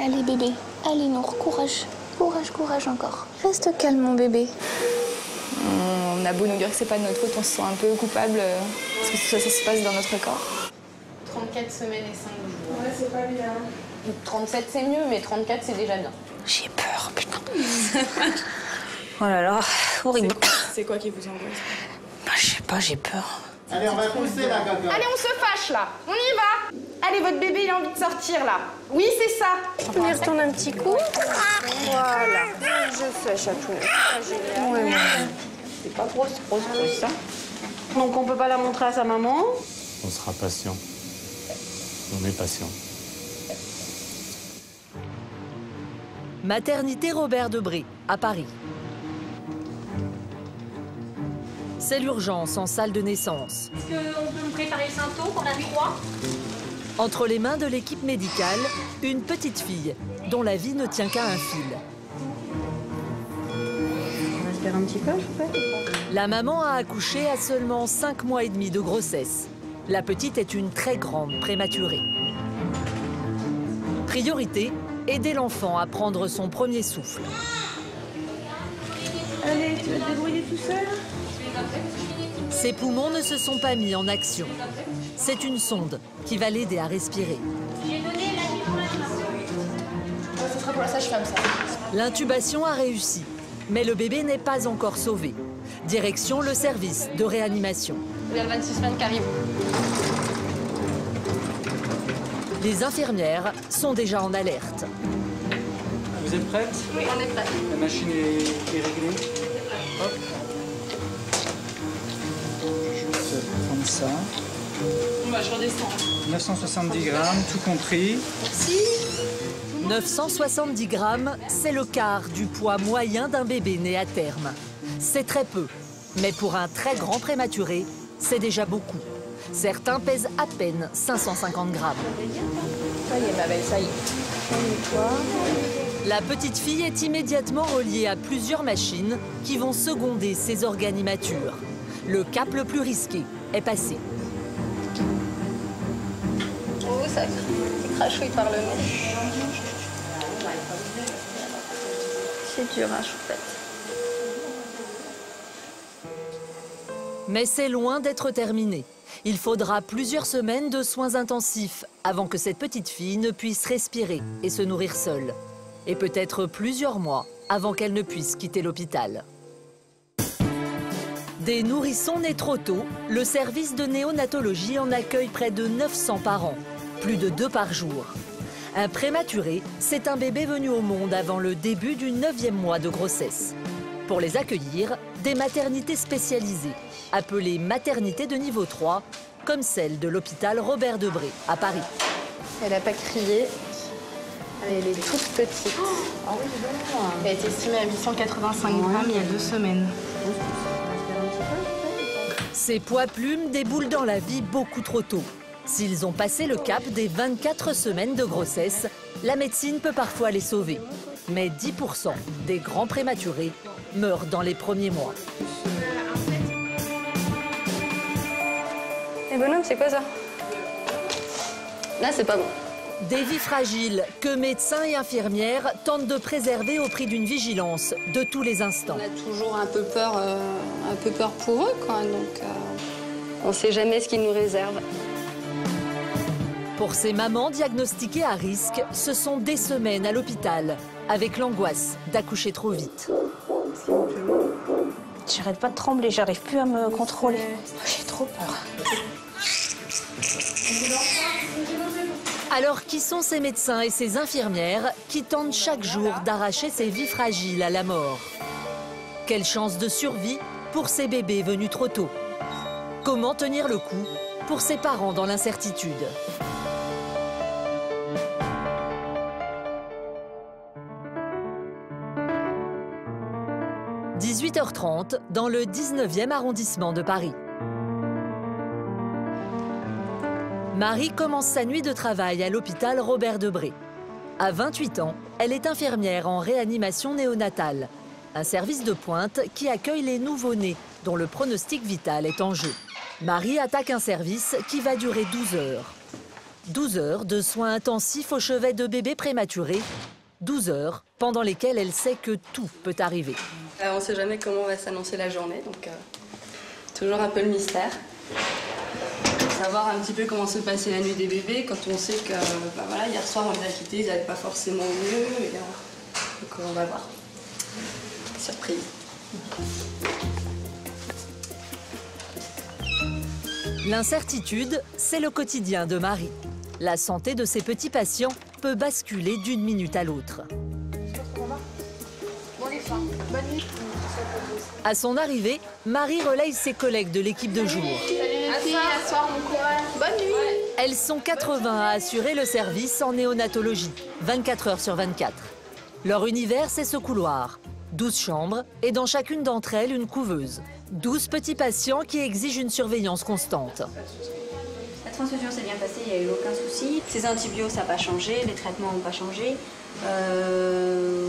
Allez bébé, allez Nour, courage. Courage, courage encore. Reste calme mon bébé. On a beau nous dire que c'est pas de notre faute, on se sent un peu coupable parce que ça se passe dans notre corps. 34 semaines et 5 jours. Ouais, c'est pas bien. 37 c'est mieux, mais 34 c'est déjà bien. J'ai peur, putain. Oh là là, horrible. C'est quoi qui vous angoisse? Bah, je sais pas, j'ai peur. Allez, on va pousser la gaga. Allez, on se fâche là. On y va. Allez, votre bébé il a envie de sortir là. Oui, c'est ça. Tu peux lui retourner un petit coup? Voilà. Je fais chatou. Ouais, C'est pas grosse ça. Donc on peut pas la montrer à sa maman. On sera patient. On est patient. Maternité Robert Debré, à Paris. C'est l'urgence en salle de naissance. Est-ce qu'on peut me préparer le Sainto qu'on a 3? Entre les mains de l'équipe médicale, une petite fille dont la vie ne tient qu'à un fil. On respire un petit peu, je fais. La maman a accouché à seulement 5 mois et demi de grossesse. La petite est une très grande prématurée. Priorité, aider l'enfant à prendre son premier souffle. Allez, tu vas te débrouiller tout seul? Ses poumons ne se sont pas mis en action. C'est une sonde qui va l'aider à respirer. J'ai donné la Ce sera pour la sage-femme ça. L'intubation a réussi, mais le bébé n'est pas encore sauvé. Direction le service de réanimation. Il y a 26 semaines qui arrivent. Les infirmières sont déjà en alerte. Vous êtes prête? Oui, on est prêts. La machine est réglée. Hop. Je vais prendre ça. Bah, je redescends. 970 grammes, tout compris. 970 grammes, c'est le quart du poids moyen d'un bébé né à terme. C'est très peu, mais pour un très grand prématuré, c'est déjà beaucoup. Certains pèsent à peine 550 grammes. Ça y est, ma belle, ça y est. La petite fille est immédiatement reliée à plusieurs machines qui vont seconder ses organes immatures. Le cap le plus risqué est passé. Oh, ça crachouille par le nez. C'est dur, hein, choupette. Mais c'est loin d'être terminé. Il faudra plusieurs semaines de soins intensifs avant que cette petite fille ne puisse respirer et se nourrir seule. Et peut-être plusieurs mois avant qu'elle ne puisse quitter l'hôpital. Des nourrissons nés trop tôt, le service de néonatologie en accueille près de 900 par an, plus de 2 par jour. Un prématuré, c'est un bébé venu au monde avant le début du 9e mois de grossesse. Pour les accueillir, des maternités spécialisées, appelées maternités de niveau 3, comme celle de l'hôpital Robert Debré, à Paris. Elle n'a pas crié. Elle est toute petite. Elle a été estimée à 885 grammes il y a 2 semaines. Ces poids plumes déboulent dans la vie beaucoup trop tôt. S'ils ont passé le cap des 24 semaines de grossesse, la médecine peut parfois les sauver. Mais 10% des grands prématurés meurent dans les premiers mois. Et bonhomme, c'est quoi ça? Là, c'est pas bon. Des vies fragiles que médecins et infirmières tentent de préserver au prix d'une vigilance de tous les instants. On a toujours un peu peur pour eux, quoi. Donc, on ne sait jamais ce qu'ils nous réservent. Pour ces mamans diagnostiquées à risque, ce sont des semaines à l'hôpital, avec l'angoisse d'accoucher trop vite. J'arrête pas de trembler, j'arrive plus à me contrôler. J'ai trop peur. Alors, qui sont ces médecins et ces infirmières qui tentent chaque jour d'arracher ces vies fragiles à la mort? Quelle chance de survie pour ces bébés venus trop tôt? Comment tenir le coup pour ces parents dans l'incertitude? – 18h30 dans le 19e arrondissement de Paris. Marie commence sa nuit de travail à l'hôpital Robert Debré. À 28 ans, elle est infirmière en réanimation néonatale, un service de pointe qui accueille les nouveau-nés dont le pronostic vital est en jeu. Marie attaque un service qui va durer 12 heures. 12 heures de soins intensifs au chevet de bébés prématurés. 12 heures pendant lesquelles elle sait que tout peut arriver. On ne sait jamais comment va s'annoncer la journée, donc toujours un peu le mystère. Savoir un petit peu comment se passait la nuit des bébés quand on sait que voilà, hier soir on les a quittés, ils n'allaient pas forcément au mieux. Donc on va voir. Surprise. L'incertitude, c'est le quotidien de Marie. La santé de ses petits patients peut basculer d'une minute à l'autre. À son arrivée, Marie relaye ses collègues de l'équipe de jour. Bonne nuit. Elles sont 80 à assurer le service en néonatologie, 24 heures sur 24. Leur univers, c'est ce couloir. 12 chambres et dans chacune d'entre elles, une couveuse. 12 petits patients qui exigent une surveillance constante. La transfusion s'est bien passée, il n'y a eu aucun souci. Ces antibiotiques, ça n'a pas changé, les traitements n'ont pas changé.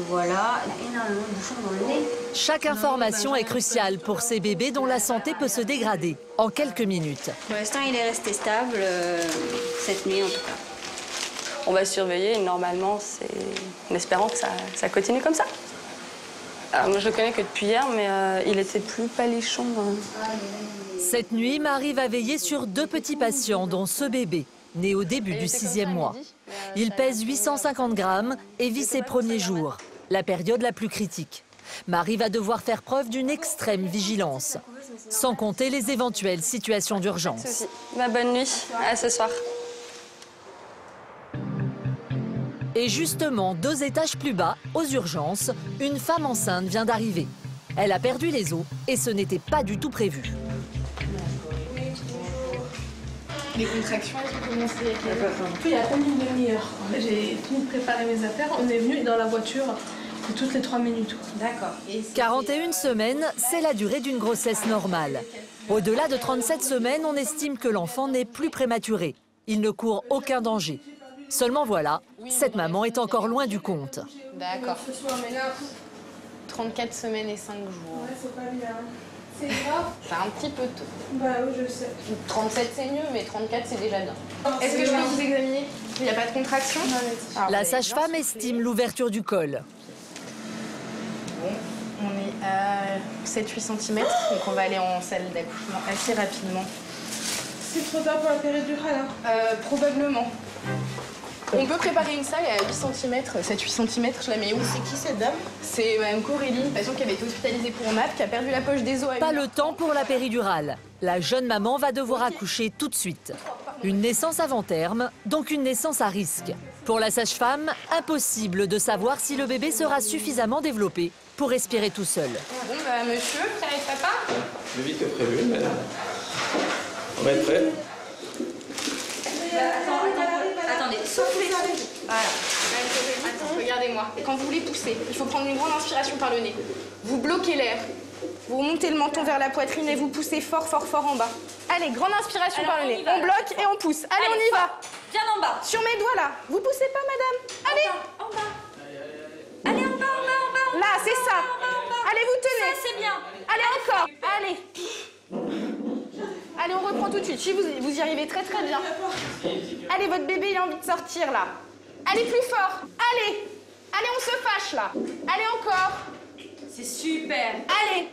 Voilà, il y a énormément de bouchons dans le nez. Chaque information est cruciale pour ces bébés dont la santé peut se dégrader en quelques minutes. Pour l'instant, il est resté stable, cette nuit en tout cas. On va surveiller, normalement, en espérant que ça continue comme ça. Alors, moi, je le connais que depuis hier, mais il était plus palichon. Cette nuit, Marie va veiller sur 2 petits patients, dont ce bébé, né au début du 6e mois. Il pèse 850 grammes et vit ses premiers jours, la période la plus critique. Marie va devoir faire preuve d'une extrême vigilance, sans compter les éventuelles situations d'urgence. Bonne nuit, à ce soir. Et justement, 2 étages plus bas, aux urgences, une femme enceinte vient d'arriver. Elle a perdu les os et ce n'était pas du tout prévu. Les contractions, elles ont commencé il y a à peine une demi-heure. J'ai fini de préparer mes affaires. On est venu dans la voiture toutes les 3 minutes. D'accord. 41 semaines, c'est la durée d'une grossesse normale. Au-delà de 37 semaines, on estime que l'enfant n'est plus prématuré. Il ne court aucun danger. Seulement voilà, cette maman est encore loin du compte. D'accord. 34 semaines et 5 jours. Ouais, c'est pas bien. C'est grave. C'est un petit peu tôt. Bah oui, je sais. 37 c'est mieux, mais 34 c'est déjà bien. Est-ce que je peux vous examiner? Il n'y a pas de contraction? La sage-femme estime l'ouverture du col. Bon, on est à 7-8 cm, donc on va aller en salle d'accouchement assez rapidement. C'est trop tard pour la péridurale, hein? Probablement. On peut préparer une salle à 8 cm, 7-8 cm, je la mets où? C'est qui cette dame? C'est Mme Corélie, une patiente qui avait été hospitalisée pour MAP, qui a perdu la poche des os. Pas le temps pour la péridurale. La jeune maman va devoir accoucher tout de suite. Une naissance avant terme, donc une naissance à risque. Pour la sage-femme, impossible de savoir si le bébé sera suffisamment développé pour respirer tout seul. Bon bah monsieur, ça va être papa? Plus vite que prévu, mais on va être prêt. Attendez, soufflez. Voilà. Regardez-moi. Quand vous voulez pousser, il faut prendre une grande inspiration par le nez. Vous bloquez l'air. Vous remontez le menton vers la poitrine et vous poussez fort, fort, fort en bas. Allez, grande inspiration par le nez. On bloque et on pousse. Allez, on y va. Bien en bas. Sur mes doigts là. Vous poussez pas, madame. Allez. En bas. Allez, en bas, en bas, en bas. Là, c'est ça. Allez, vous tenez. Ça, c'est bien. Allez, encore. Allez. Allez, on reprend tout de suite. Si vous y arrivez très très bien. Allez, votre bébé il a envie de sortir là. Allez, plus fort. Allez. Allez, on se fâche là. Allez, encore. C'est super. Allez.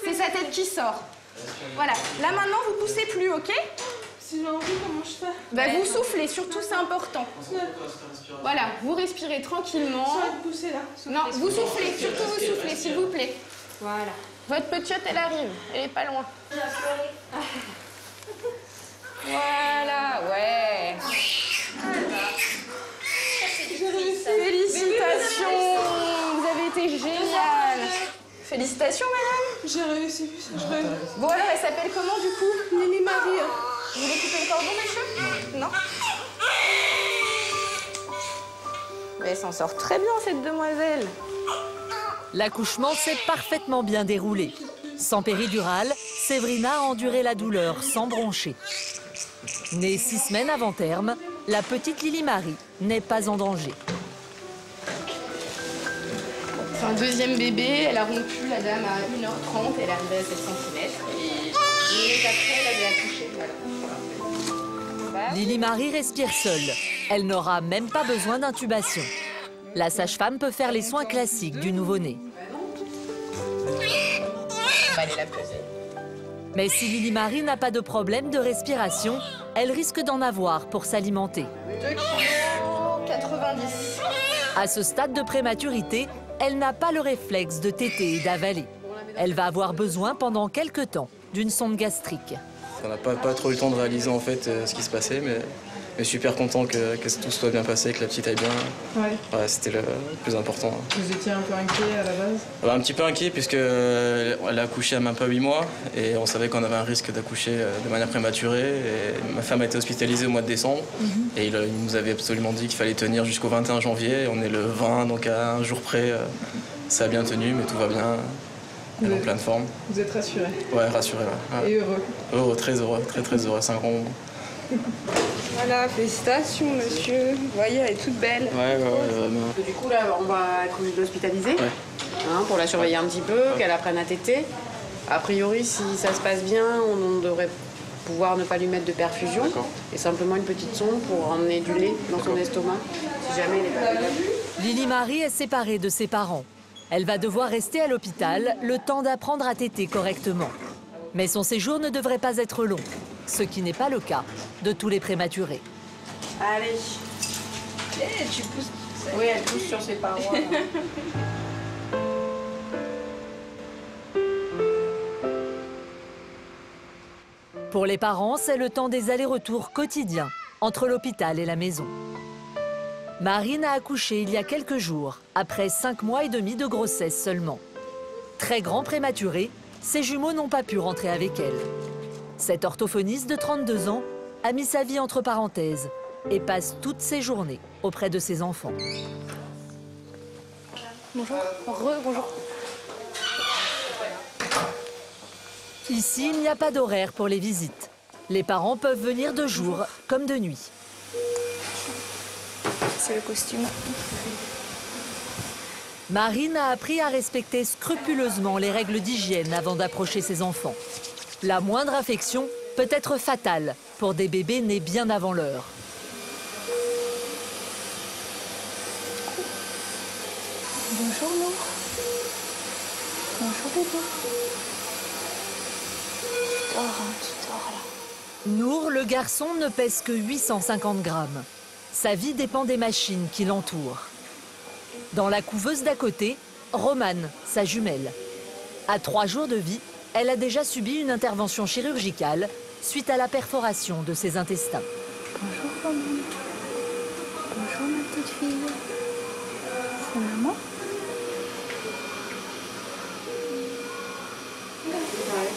C'est sa tête qui sort. Voilà. Là maintenant, vous poussez plus, ok? Si j'ai envie, comment je fais? Bah, vous soufflez, surtout c'est important. Voilà, vous respirez tranquillement. Sans être poussée là. Non, vous soufflez, surtout vous soufflez, s'il vous plaît. Voilà. Votre petite, elle arrive, elle est pas loin. Voilà, ouais. Félicitations, vous avez été génial. Félicitations, madame. J'ai réussi, je rêve. Bon alors, elle s'appelle comment du coup? Nini Marie. Vous voulez couper le cordon, monsieur? Non. Mais elle s'en sort très bien, cette demoiselle. L'accouchement s'est parfaitement bien déroulé. Sans péridurale, Séverina a enduré la douleur sans broncher. Née 6 semaines avant terme, la petite Lily Marie n'est pas en danger. C'est un deuxième bébé, elle a rompu la dame à 1h30, elle est arrivée à 7 cm et 1 minute après, elle avait accouché. Voilà. Lily Marie respire seule. Elle n'aura même pas besoin d'intubation. La sage-femme peut faire les soins classiques du nouveau-né. On va aller la poser. Mais si Lily Marie n'a pas de problème de respiration, elle risque d'en avoir pour s'alimenter. 2,90 kg. À ce stade de prématurité, elle n'a pas le réflexe de téter et d'avaler. Elle va avoir besoin pendant quelques temps d'une sonde gastrique. On n'a pas trop eu le temps de réaliser en fait ce qui se passait, mais super content que tout soit bien passé, que la petite aille bien. Ouais, c'était le plus important. Vous étiez un peu inquiet à la base? Un petit peu inquiet puisqu'elle a accouché à même pas 8 mois et on savait qu'on avait un risque d'accoucher de manière prématurée. Et ma femme a été hospitalisée au mois de décembre et il nous avait absolument dit qu'il fallait tenir jusqu'au 21 janvier. On est le 20, donc à un jour près, ça a bien tenu, mais tout va bien. Elle est en pleine forme. Vous êtes rassuré? Ouais, rassuré. Ouais. Et heureux? Heureux, très heureux, très heureux, c'est un grand moment. Voilà, félicitations monsieur. Vous voyez, elle est toute belle. Ouais. Du coup, là, on va l'hospitaliser pour la surveiller un petit peu, qu'elle apprenne à téter. A priori, si ça se passe bien, on devrait pouvoir ne pas lui mettre de perfusion. Et simplement une petite sonde pour emmener du lait dans son estomac, si jamais elle est pas bien. Lily Marie est séparée de ses parents. Elle va devoir rester à l'hôpital le temps d'apprendre à téter correctement. Mais son séjour ne devrait pas être long, ce qui n'est pas le cas de tous les prématurés. Allez. Tu pousses. Oui, elle pousse sur ses parois. Pour les parents, c'est le temps des allers-retours quotidiens entre l'hôpital et la maison. Marine a accouché il y a quelques jours, après 5 mois et demi de grossesse seulement. Très grand prématuré, ses jumeaux n'ont pas pu rentrer avec elle. Cette orthophoniste de 32 ans a mis sa vie entre parenthèses et passe toutes ses journées auprès de ses enfants. Bonjour. Bonjour. Ici, il n'y a pas d'horaire pour les visites. Les parents peuvent venir de jour comme de nuit. C'est le costume. Marine a appris à respecter scrupuleusement les règles d'hygiène avant d'approcher ses enfants. La moindre infection peut être fatale pour des bébés nés bien avant l'heure. Bonjour Nour. Bonjour bébé. Tu dors là. Nour, le garçon, ne pèse que 850 grammes. Sa vie dépend des machines qui l'entourent. Dans la couveuse d'à côté, Romane, sa jumelle. À 3 jours de vie, elle a déjà subi une intervention chirurgicale suite à la perforation de ses intestins. Bonjour Romane. Bonjour ma petite fille. C'est maman?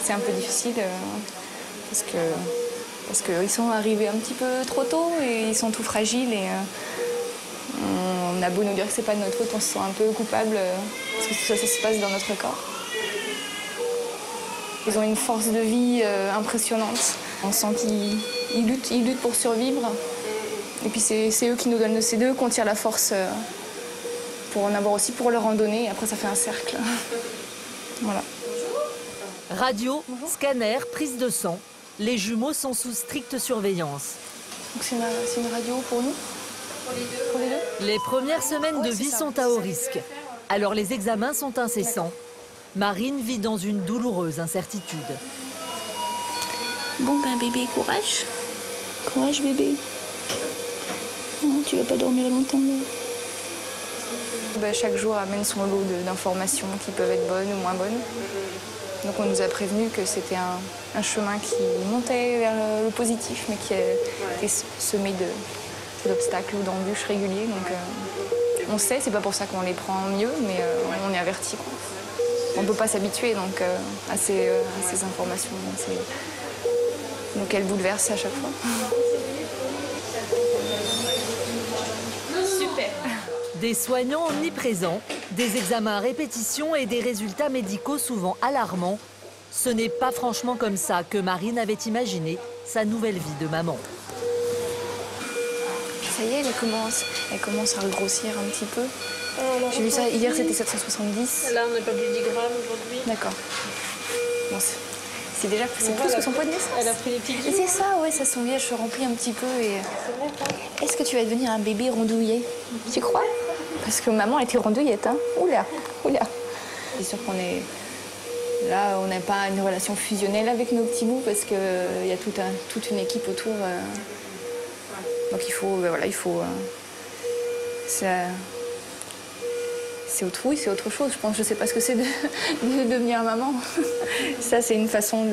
C'est un peu difficile parce qu'ils sont arrivés un petit peu trop tôt et ils sont tout fragiles et on a beau nous dire que c'est pas de notre faute, on se sent un peu coupable parce que ça se passe dans notre corps. Ils ont une force de vie impressionnante. On sent qu'ils luttent pour survivre. Et puis c'est eux qui nous donnent, c'est d'eux qu'on tire la force pour en avoir aussi pour leur en donner. Et après ça fait un cercle. Voilà. Radio, scanner, prise de sang. Les jumeaux sont sous stricte surveillance. Donc c'est une radio pour nous? Pour les deux? Les premières semaines de vie sont à haut risque. Alors les examens sont incessants. Marine vit dans une douloureuse incertitude. Bon ben bébé, courage. Courage bébé. Non, tu vas pas dormir longtemps là. Chaque jour amène son lot d'informations qui peuvent être bonnes ou moins bonnes. Donc on nous a prévenu que c'était un chemin qui montait vers le positif, mais qui était semé d'obstacles ou d'embûches réguliers. Donc on sait, c'est pas pour ça qu'on les prend mieux, mais on est averti. On ne peut pas s'habituer donc à ces informations. Donc elles bouleversent à chaque fois. Super. Des soignants omniprésents, des examens à répétition et des résultats médicaux souvent alarmants. Ce n'est pas franchement comme ça que Marine avait imaginé sa nouvelle vie de maman. Ça y est, elle commence à grossir un petit peu. J'ai vu ça, hier c'était 770. Là on n'a pas plus de 10 grammes aujourd'hui. D'accord. Bon, C'est déjà c'est plus que son poids de naissance. Elle a pris les petits. Et c'est ça, ouais, ça son village se remplit un petit peu. Et... Est-ce que tu vas devenir un bébé rondouillet? Tu crois? Parce que maman était rondouillette, hein. Oula, oula. C'est sûr qu'on est... Là, on n'a pas une relation fusionnelle avec nos petits bouts parce qu'il y a toute une équipe autour. Donc il faut... voilà, il faut... C'est autre chose, je pense. Je sais pas ce que c'est de devenir maman. Ça, c'est une façon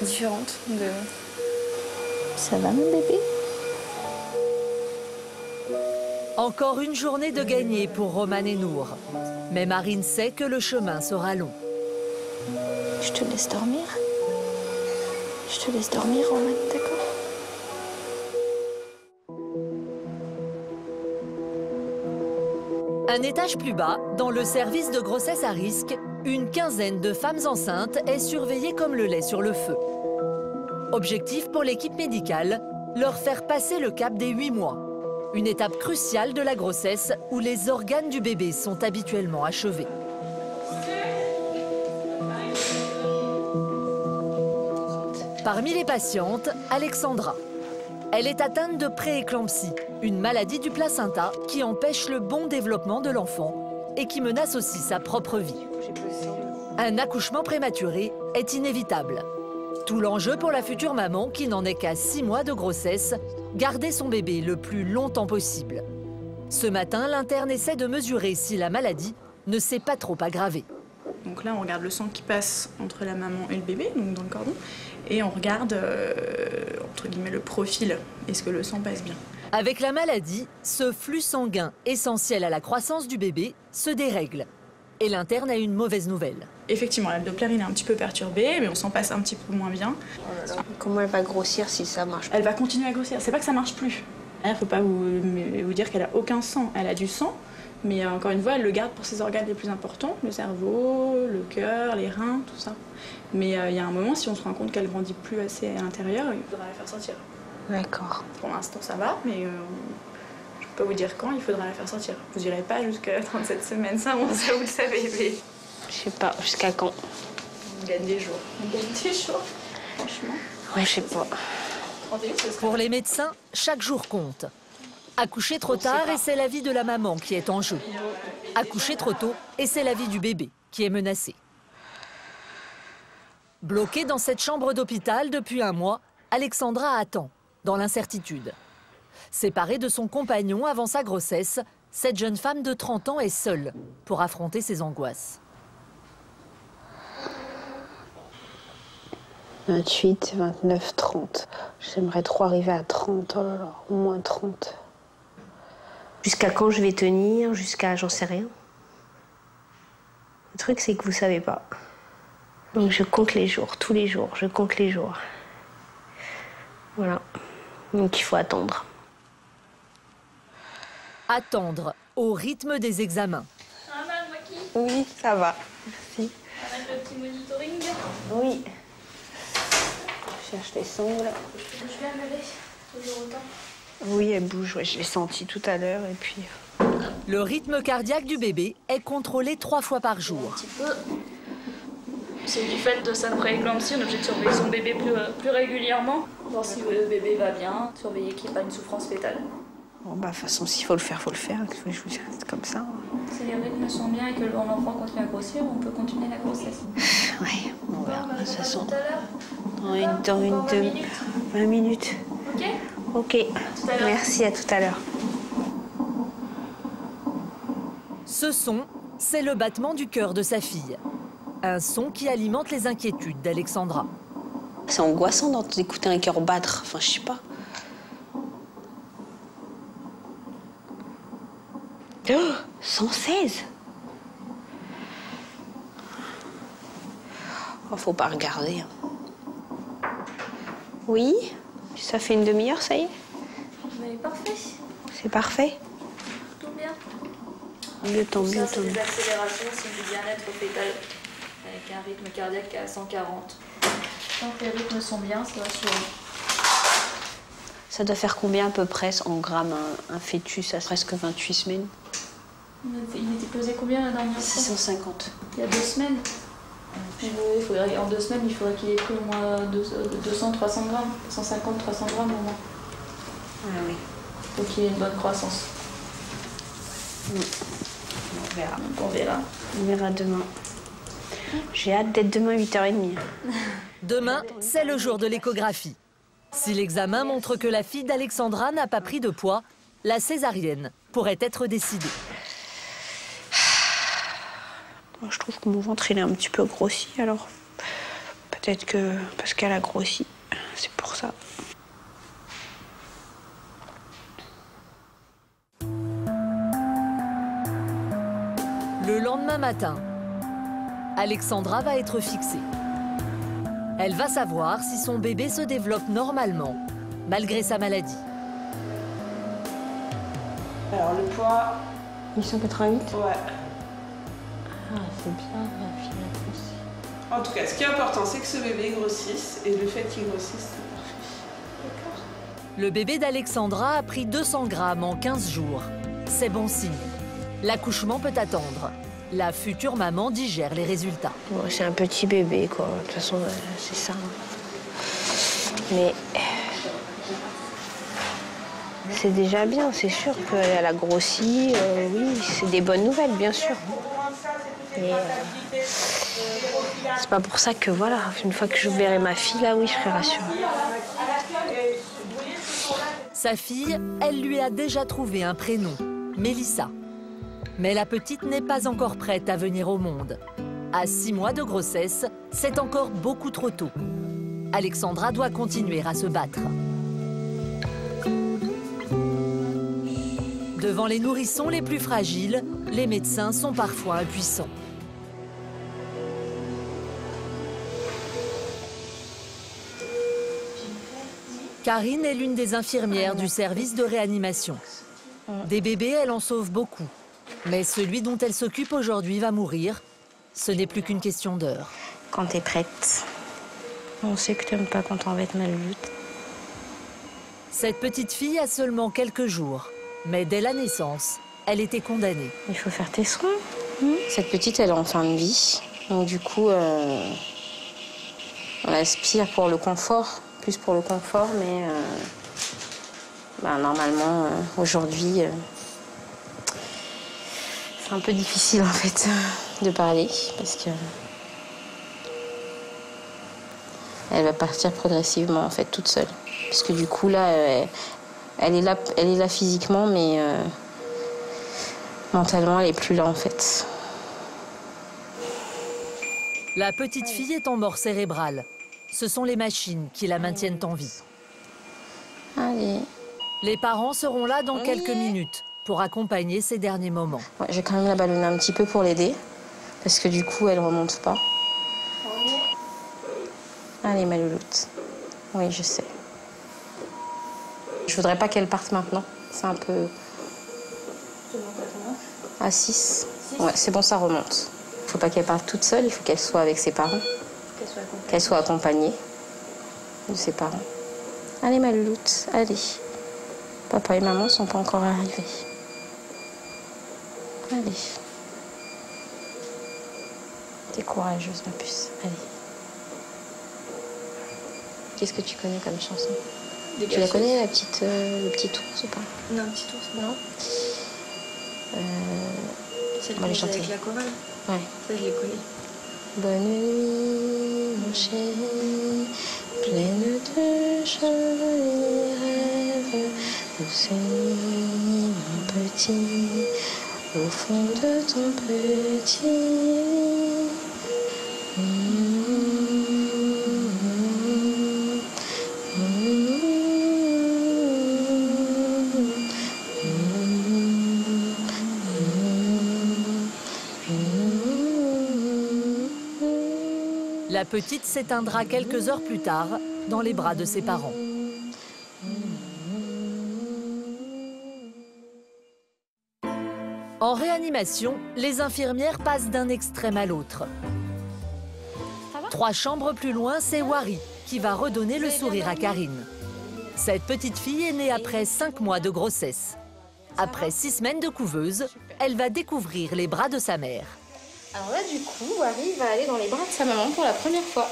différente de... Ça va, mon bébé? Encore une journée de gagnée pour Roman et Nour. Mais Marine sait que le chemin sera long. Je te laisse dormir. Je te laisse dormir, Roman, d'accord? Un étage plus bas, dans le service de grossesse à risque, une quinzaine de femmes enceintes est surveillée comme le lait sur le feu. Objectif pour l'équipe médicale, leur faire passer le cap des 8 mois. Une étape cruciale de la grossesse où les organes du bébé sont habituellement achevés. Parmi les patientes, Alexandra. Elle est atteinte de prééclampsie, une maladie du placenta qui empêche le bon développement de l'enfant et qui menace aussi sa propre vie. Un accouchement prématuré est inévitable. Tout l'enjeu pour la future maman, qui n'en est qu'à 6 mois de grossesse, garder son bébé le plus longtemps possible. Ce matin, l'interne essaie de mesurer si la maladie ne s'est pas trop aggravée. Donc là, on regarde le sang qui passe entre la maman et le bébé, donc dans le cordon, et on regarde, entre guillemets, le profil. Est-ce que le sang passe bien? Avec la maladie, ce flux sanguin essentiel à la croissance du bébé se dérègle. Et l'interne a une mauvaise nouvelle. Effectivement, l'abdoplérine est un petit peu perturbée, mais on s'en passe un petit peu moins bien. Oh là là. Comment elle va grossir si ça marche? Elle va continuer à grossir. C'est pas que ça marche plus. Il ne faut pas vous dire qu'elle a aucun sang. Elle a du sang, mais encore une fois, elle le garde pour ses organes les plus importants, le cerveau, le cœur, les reins, tout ça. Mais il y a un moment, si on se rend compte qu'elle grandit plus assez à l'intérieur, il faudra la faire sortir. D'accord. Pour l'instant, ça va, mais je peux pas vous dire quand il faudra la faire sortir. Vous n'irez pas jusqu'à 37 semaines, ça, vous le savez. Mais... Je sais pas, jusqu'à quand? On gagne des jours. On gagne des jours, franchement. Ouais, je sais pas. Pour les médecins, chaque jour compte. Accoucher trop tard et c'est la vie de la maman qui est en jeu. Accoucher trop tôt et c'est la vie du bébé qui est menacé. Bloquée dans cette chambre d'hôpital depuis 1 mois, Alexandra attend, dans l'incertitude. Séparée de son compagnon avant sa grossesse, cette jeune femme de 30 ans est seule pour affronter ses angoisses. 28, 29, 30. J'aimerais trop arriver à 30, oh là là, au moins 30. Jusqu'à quand je vais tenir, jusqu'à j'en sais rien. Le truc, c'est que vous savez pas. Donc je compte les jours, tous les jours, je compte les jours. Voilà. Donc il faut attendre. Attendre au rythme des examens. Ça va, Maki? Oui, ça va. Merci. Avec le petit monitoring? Oui. Je cherche les sangles. Je vais la laver, toujours autant. Oui, elle bouge, ouais, je l'ai senti tout à l'heure et puis... Le rythme cardiaque du bébé est contrôlé 3 fois par jour. Un petit peu. C'est du fait de sa prééclampsie, on est obligé de surveiller son bébé plus régulièrement. Voir si le bébé va bien, surveiller qu'il n'y ait pas une souffrance fétale. Bon, bah, de toute façon, s'il faut le faire, faut le faire. Je vous dis, c'est comme ça. Si les rythmes sont bien et que l'enfant continue à grossir, on peut continuer la grossesse. Ouais, on verra. De toute façon, Tout à l'heure. dans une 20 minutes. Ok. Ok. Merci, à tout à l'heure. Ce son, c'est le battement du cœur de sa fille. Un son qui alimente les inquiétudes d'Alexandra. C'est angoissant d'écouter un cœur battre. Enfin, je sais pas. Oh, 116. Oh, faut pas regarder. Oui, ça fait une demi-heure, ça y est. Mais parfait. C'est parfait. Tout bien. Mieux tant mieux. Ça, c'est des accélérations, c'est du bien-être fœtal. Avec un rythme cardiaque à 140. Tant que les rythmes sont bien, c'est rassurant. Ça doit faire combien à peu près en grammes un fœtus à presque 28 semaines? Il était pesé combien la dernière fois? 650. Il y a 2 semaines. En 2 semaines, il faudrait qu'il ait pris au moins 200-300 grammes, 150-300 grammes au moins. Ah oui. Pour qu'il ait une bonne croissance. On verra. On verra. On verra demain. J'ai hâte d'être demain à 8h30. Demain, c'est le jour de l'échographie. Si l'examen montre que la fille d'Alexandra n'a pas pris de poids, la césarienne pourrait être décidée. Moi, je trouve que mon ventre il est un petit peu grossi, alors peut-être que parce qu'elle a grossi, c'est pour ça. Le lendemain matin, Alexandra va être fixée. Elle va savoir si son bébé se développe normalement, malgré sa maladie. Alors le poids... 888 ? Ouais. Ah, c'est bien, la fille a grossi. En tout cas, ce qui est important, c'est que ce bébé grossisse, et le fait qu'il grossisse, c'est parfait. D'accord. Le bébé d'Alexandra a pris 200 grammes en 15 jours. C'est bon signe. L'accouchement peut attendre. La future maman digère les résultats. Bon, c'est un petit bébé, quoi. De toute façon, c'est ça. Mais c'est déjà bien, c'est sûr qu'elle a grossi. Oui, c'est des bonnes nouvelles, bien sûr. Mais c'est pas pour ça que, voilà, une fois que je verrai ma fille, là, oui, je serai rassurée. Sa fille, elle lui a déjà trouvé un prénom, Mélissa. Mais la petite n'est pas encore prête à venir au monde. À 6 mois de grossesse, c'est encore beaucoup trop tôt. Alexandra doit continuer à se battre. Devant les nourrissons les plus fragiles, les médecins sont parfois impuissants. Karine est l'une des infirmières du service de réanimation. Des bébés, elle en sauve beaucoup. Mais celui dont elle s'occupe aujourd'hui va mourir. Ce n'est plus qu'une question d'heure. Quand t'es prête, on sait que t'aimes pas quand on va être mal vu. Cette petite fille a seulement quelques jours. Mais dès la naissance, elle était condamnée. Il faut faire tes soins. Cette petite, elle est en fin de vie. Donc du coup, on aspire pour le confort, plus pour le confort, mais normalement, aujourd'hui, c'est un peu difficile en fait de parler parce que elle va partir progressivement en fait toute seule. Parce que du coup là, elle est là physiquement, mais mentalement, elle est plus là en fait. La petite fille est en mort cérébrale. Ce sont les machines qui la maintiennent en vie. Allez. Les parents seront là dans quelques minutes pour accompagner ses derniers moments. Ouais, j'ai quand même la ballonner un petit peu pour l'aider, parce que du coup, elle remonte pas. Allez, ma louloute. Oui, je sais. Je voudrais pas qu'elle parte maintenant. C'est un peu... À 6. Ouais, c'est bon, ça remonte. Il faut pas qu'elle parte toute seule, il faut qu'elle soit avec ses parents. Qu'elle soit accompagnée de ses parents. Allez, ma louloute, allez. Papa et maman sont pas encore arrivés. Allez. T'es courageuse, ma puce. Allez. Qu'est-ce que tu connais comme chanson? Tu la connais, le petit ours ou pas? Non, petit ours, non. Celle on va les chanter. Avec la chorale. Ouais. Ça, je les connais. Bonne nuit, mon chéri, pleine de jolis rêves. Douce nuit, mon petit, au fond de ton petit lit. La petite s'éteindra quelques heures plus tard dans les bras de ses parents. En réanimation, les infirmières passent d'un extrême à l'autre. 3 chambres plus loin, c'est Wari qui va redonner le sourire à Karine. Cette petite fille est née après 5 mois de grossesse. Après 6 semaines de couveuse, elle va découvrir les bras de sa mère. Alors là, du coup, Wari va aller dans les bras de sa maman pour la première fois.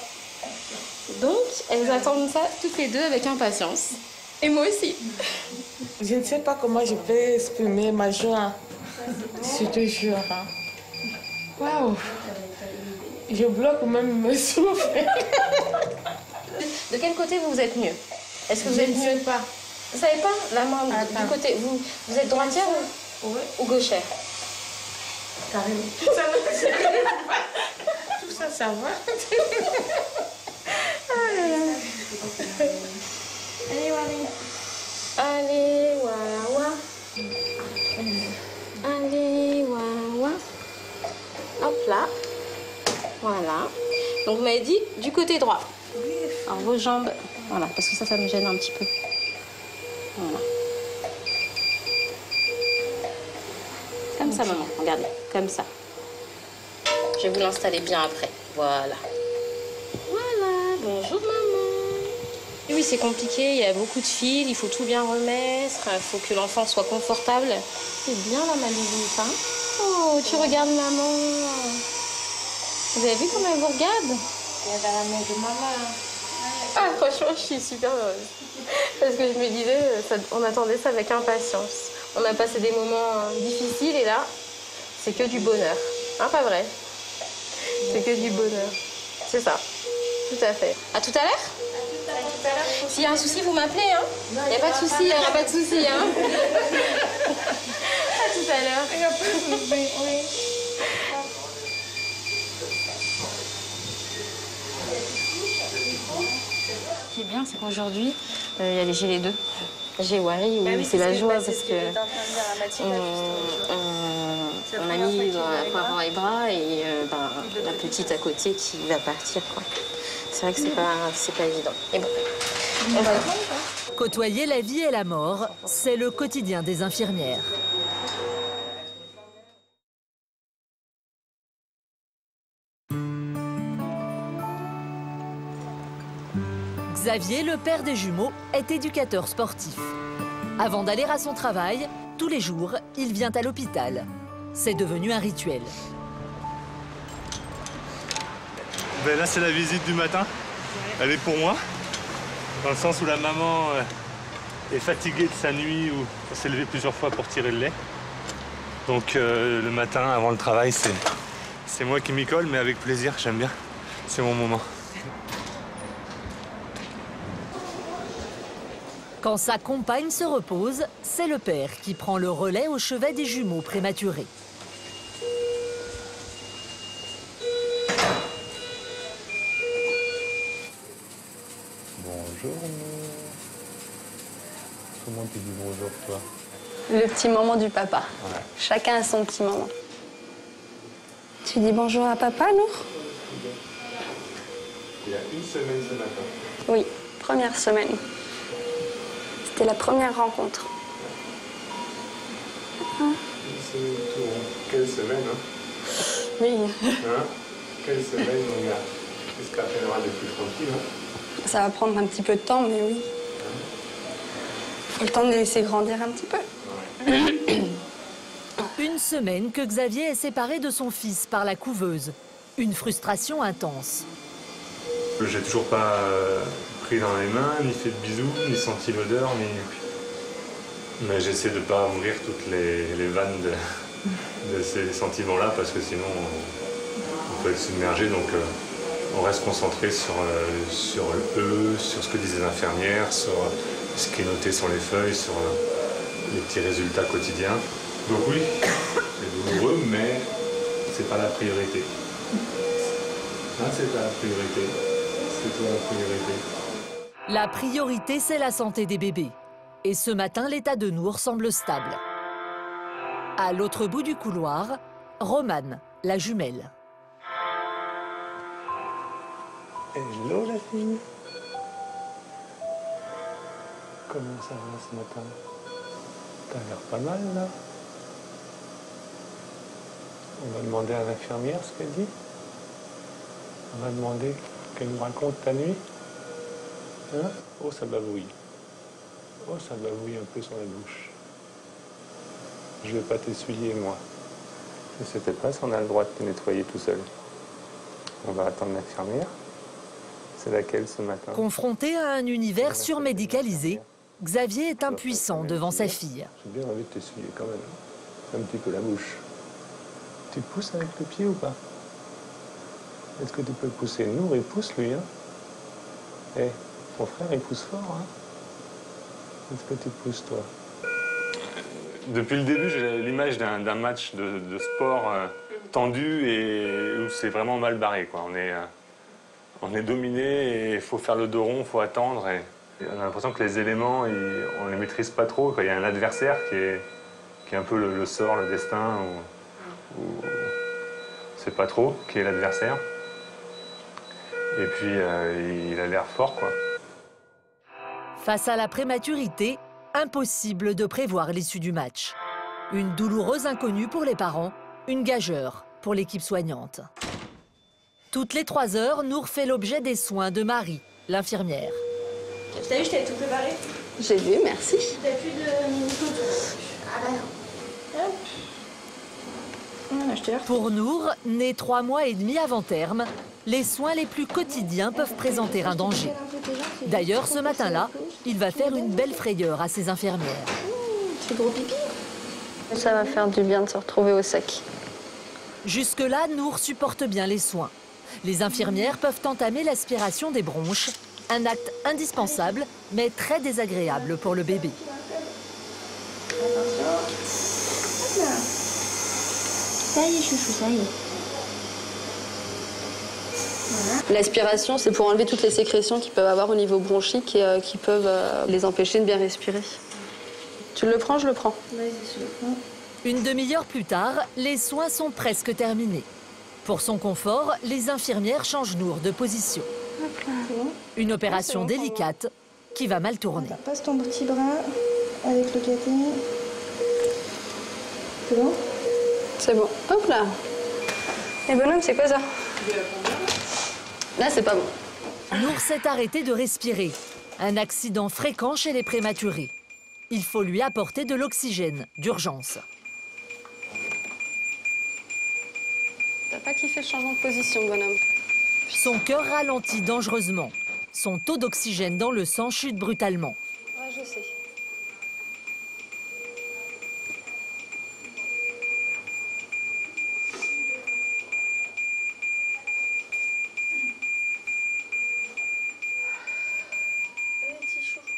Donc, elles attendent ça toutes les deux avec impatience. Et moi aussi. Je ne sais pas comment je peux exprimer ma joie. Je te jure. Waouh! Je bloque même mes souffles. De quel côté vous êtes mieux? Est-ce que vous êtes mieux? Je ne sais pas. Vous savez pas? La main du côté. Vous êtes droitière ou gauchère? Carrément. Tout ça, ça va. Allez, Wari. Allez, Wawa. Allez, Wawa. Hop là. Voilà. Donc, vous m'avez dit du côté droit. Alors, vos jambes. Voilà, parce que ça me gêne un petit peu. Voilà. Comme ça, maman. Regardez, comme ça. Je vais vous l'installer bien après. Voilà. Voilà. Bonjour, maman. Et oui, c'est compliqué. Il y a beaucoup de fils. Il faut tout bien remettre. Il faut que l'enfant soit confortable. C'est bien, là, ma louloute, hein? Oh, tu regardes maman. Vous avez vu comment elle vous regarde? Elle va la main de maman. Ah, franchement, je suis super heureuse. Parce que je me disais, on attendait ça avec impatience. On a passé des moments difficiles et là, c'est que du bonheur. Hein, pas vrai? C'est que du bonheur. C'est ça. Tout à fait. À tout à l'heure? À tout à l'heure. S'il y a un souci, vous m'appelez, hein? Il n'y a pas de souci, il n'y a pas de souci, hein? À tout à l'heure. Il n'y a pas de souci, oui. Ce qui est bien, c'est qu'aujourd'hui, j'ai les deux. J'ai Wari, où c'est la joie parce que on a mis dans les bras et la petite à côté qui va partir, quoi. C'est vrai que c'est pas évident. Et bon, on va... Côtoyer la vie et la mort, c'est le quotidien des infirmières. Xavier, le père des jumeaux, est éducateur sportif. Avant d'aller à son travail, tous les jours, il vient à l'hôpital. C'est devenu un rituel. Ben là, c'est la visite du matin. Elle est pour moi, dans le sens où la maman est fatiguée de sa nuit, où elle s'est levée plusieurs fois pour tirer le lait. Donc le matin, avant le travail, c'est moi qui m'y colle, mais avec plaisir, j'aime bien. C'est mon moment. Quand sa compagne se repose, c'est le père qui prend le relais au chevet des jumeaux prématurés. Bonjour. Comment tu dis bonjour, toi? Le petit moment du papa. Ouais. Chacun a son petit moment. Tu dis bonjour à papa, Nour? Il y a une semaine ce matin. Oui, première semaine. C'était la première rencontre. Quelle semaine, hein? Oui. Hein? Quelle semaine on a jusqu'à faire le plus tranquille, hein? Ça va prendre un petit peu de temps, mais oui. Il faut le temps de les laisser grandir un petit peu. Une semaine que Xavier est séparé de son fils par la couveuse. Une frustration intense. J'ai toujours pas pris dans les mains, ni fait de bisous, ni senti l'odeur, ni... Mais j'essaie de pas ouvrir toutes les vannes de ces sentiments-là, parce que sinon on peut être submergé, donc on reste concentré sur eux, sur ce que disent les infirmières, sur ce qui est noté sur les feuilles, sur les petits résultats quotidiens. Donc oui, c'est douloureux, mais c'est pas la priorité. Hein, c'est pas la priorité. C'est toi la priorité. La priorité, c'est la santé des bébés. Et ce matin, l'état de Nour semble stable. À l'autre bout du couloir, Romane, la jumelle. Hello la fille. Comment ça va ce matin? T'as l'air pas mal là. On va demander à l'infirmière ce qu'elle dit. On va demander qu'elle nous raconte ta nuit. Hein? Oh, ça bavouille. Oh, ça bavouille un peu sur la bouche. Je vais pas t'essuyer, moi. Je ne sais pas si on a le droit de te nettoyer tout seul. On va attendre l'infirmière. C'est laquelle ce matin? Confronté à un univers surmédicalisé, Xavier est impuissant devant sa fille. J'ai bien envie de t'essuyer quand même. Un petit peu la bouche. Tu pousses avec le pied ou pas? Est-ce que tu peux pousser? Nour, il pousse lui, hein? Eh, ton frère, il pousse fort, hein? Est-ce que tu pousses, toi? Depuis le début, j'ai l'image d'un match de sport tendu et où c'est vraiment mal barré, quoi. On est dominé et il faut faire le dos rond, il faut attendre. Et on a l'impression que les éléments, on les maîtrise pas trop. Il y a un adversaire qui est un peu le sort, le destin, ou c'est pas trop qui est l'adversaire. Et puis, il a l'air fort, quoi. Face à la prématurité, impossible de prévoir l'issue du match. Une douloureuse inconnue pour les parents, une gageure pour l'équipe soignante. Toutes les 3 heures, Nour fait l'objet des soins de Marie, l'infirmière. T'as vu, je t'avais tout préparé? J'ai vu, merci. T'as plus de... Pour Nour, née 3 mois et demi avant terme, les soins les plus quotidiens peuvent présenter un danger. D'ailleurs, ce matin-là, il va faire une belle frayeur à ses infirmières. Tu fais gros pipi? Ça va faire du bien de se retrouver au sec. Jusque-là, Nour supporte bien les soins. Les infirmières peuvent entamer l'aspiration des bronches, un acte indispensable, mais très désagréable pour le bébé. Ça y est, chouchou, ça y est. L'aspiration, c'est pour enlever toutes les sécrétions qu'ils peuvent avoir au niveau bronchique et qui peuvent les empêcher de bien respirer. Tu le prends, je le prends. Vas-y, je le prends. Une demi-heure plus tard, les soins sont presque terminés. Pour son confort, les infirmières changent Nour de position. Une opération délicate qui va mal tourner. Passe ton petit bras avec le caté. C'est bon? C'est bon. Hop là. Et bonhomme, c'est quoi ça? Là, c'est pas bon. Nour s'est arrêtée de respirer. Un accident fréquent chez les prématurés. Il faut lui apporter de l'oxygène d'urgence. T'as pas kiffé le changement de position, bonhomme? Son cœur ralentit dangereusement. Son taux d'oxygène dans le sang chute brutalement. Ouais, je sais.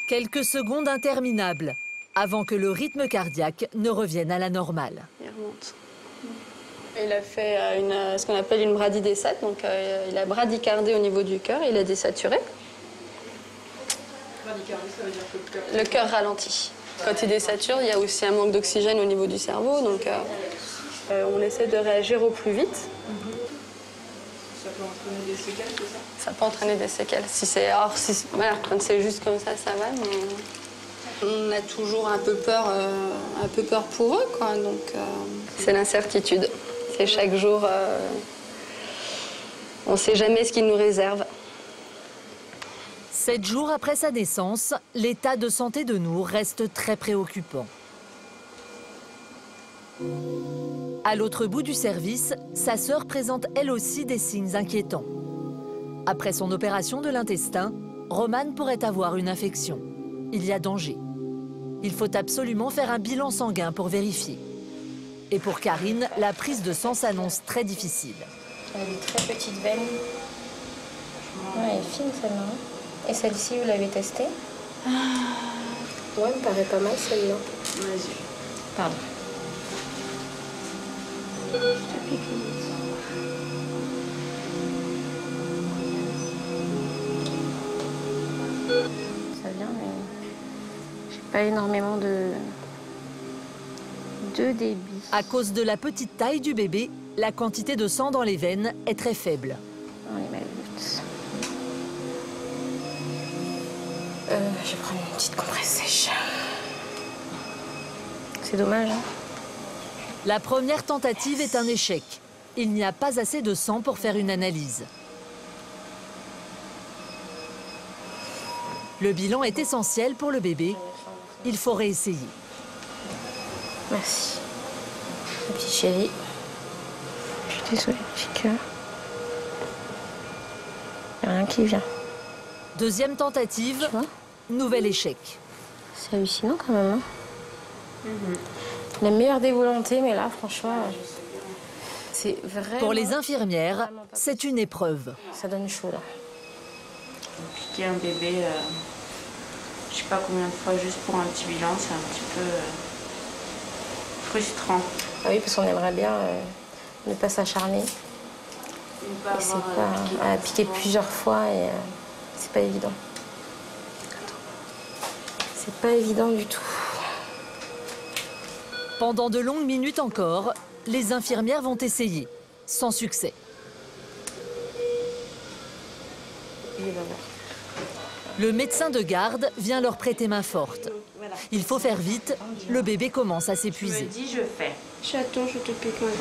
Quelques secondes interminables avant que le rythme cardiaque ne revienne à la normale. Il remonte. Il a fait ce qu'on appelle une bradydésat, donc il a bradycardé au niveau du cœur, il a désaturé. Bradycardie, ça veut dire que le cœur ralentit. Quand il désature, il y a aussi un manque d'oxygène au niveau du cerveau, donc on essaie de réagir au plus vite. Ça peut entraîner des séquelles, c'est ça? Ça peut entraîner des séquelles. Voilà, quand c'est juste comme ça va, mais on a toujours un peu peur pour eux, quoi. Donc c'est l'incertitude. C'est chaque jour, on ne sait jamais ce qu'ils nous réservent. 7 jours après sa naissance, l'état de santé de Nour reste très préoccupant. À l'autre bout du service, sa sœur présente elle aussi des signes inquiétants. Après son opération de l'intestin, Romane pourrait avoir une infection. Il y a danger. Il faut absolument faire un bilan sanguin pour vérifier. Et pour Karine, la prise de sang s'annonce très difficile. Elle a des très petites veines. Ouais, elle est fine celle-là. Et celle-ci, vous l'avez testée? Ouais, elle me paraît pas mal celle-là. Vas-y. Pardon. Ça vient, mais j'ai pas énormément de débit. À cause de la petite taille du bébé, la quantité de sang dans les veines est très faible. On les met je vais prendre une petite compresse sèche. C'est dommage, hein? La première tentative est un échec. Il n'y a pas assez de sang pour faire une analyse. Le bilan est essentiel pour le bébé. Il faut réessayer. Merci. Ma petite chérie. Désolée, petit cœur. Il n'y a rien qui vient. Deuxième tentative, nouvel échec. C'est hallucinant quand même. Hein. La meilleure des volontés, mais là, franchement, c'est vraiment... Pour les infirmières, c'est une épreuve. Ça donne chaud, là. Piquer un bébé, je sais pas combien de fois, juste pour un petit bilan, c'est un petit peu frustrant. Ah oui, parce qu'on aimerait bien ne pas s'acharner. C'est pas piquer plusieurs fois et c'est pas évident. C'est pas évident du tout. Pendant de longues minutes encore, les infirmières vont essayer, sans succès. Le médecin de garde vient leur prêter main forte. Il faut faire vite, le bébé commence à s'épuiser. Tu me dis, je fais. Attends, je te pique ma jambe.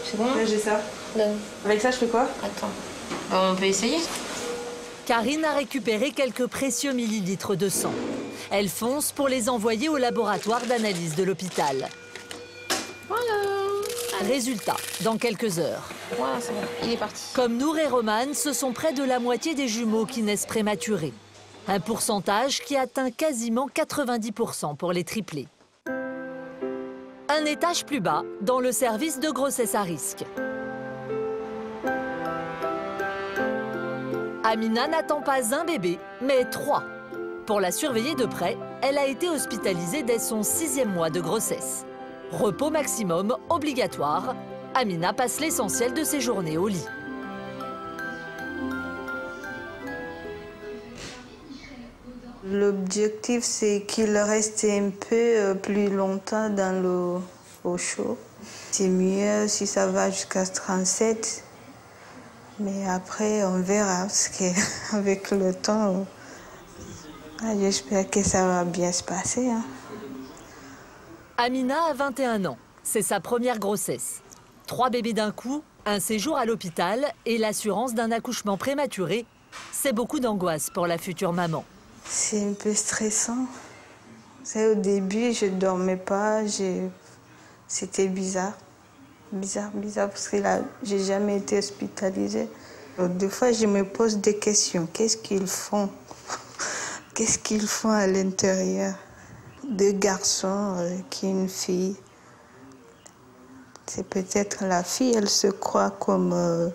C'est bon? Là, j'ai ça. Donne. Avec ça, je fais quoi? Attends. On peut essayer. Karine a récupéré quelques précieux millilitres de sang. Elle fonce pour les envoyer au laboratoire d'analyse de l'hôpital. Voilà. Résultat, dans quelques heures. Voilà, c'est bon. Il est parti. Comme Nour et Romane, ce sont près de la moitié des jumeaux qui naissent prématurés. Un pourcentage qui atteint quasiment 90% pour les triplés. Un étage plus bas, dans le service de grossesse à risque. Amina n'attend pas un bébé, mais 3. Pour la surveiller de près, elle a été hospitalisée dès son 6e mois de grossesse. Repos maximum obligatoire. Amina passe l'essentiel de ses journées au lit. L'objectif, c'est qu'il reste un peu plus longtemps dans l'eau au chaud. C'est mieux si ça va jusqu'à 37. Mais après, on verra, parce qu'avec le temps, j'espère que ça va bien se passer. Hein. Amina a 21 ans. C'est sa première grossesse. 3 bébés d'un coup, un séjour à l'hôpital et l'assurance d'un accouchement prématuré. C'est beaucoup d'angoisse pour la future maman. C'est un peu stressant. Au début, je ne dormais pas. C'était bizarre. Bizarre, parce que là, je n'ai jamais été hospitalisée. Des fois, je me pose des questions. Qu'est-ce qu'ils font? Qu'est-ce qu'ils font à l'intérieur? 2 garçons qu'une fille. C'est peut-être la fille, elle se croit comme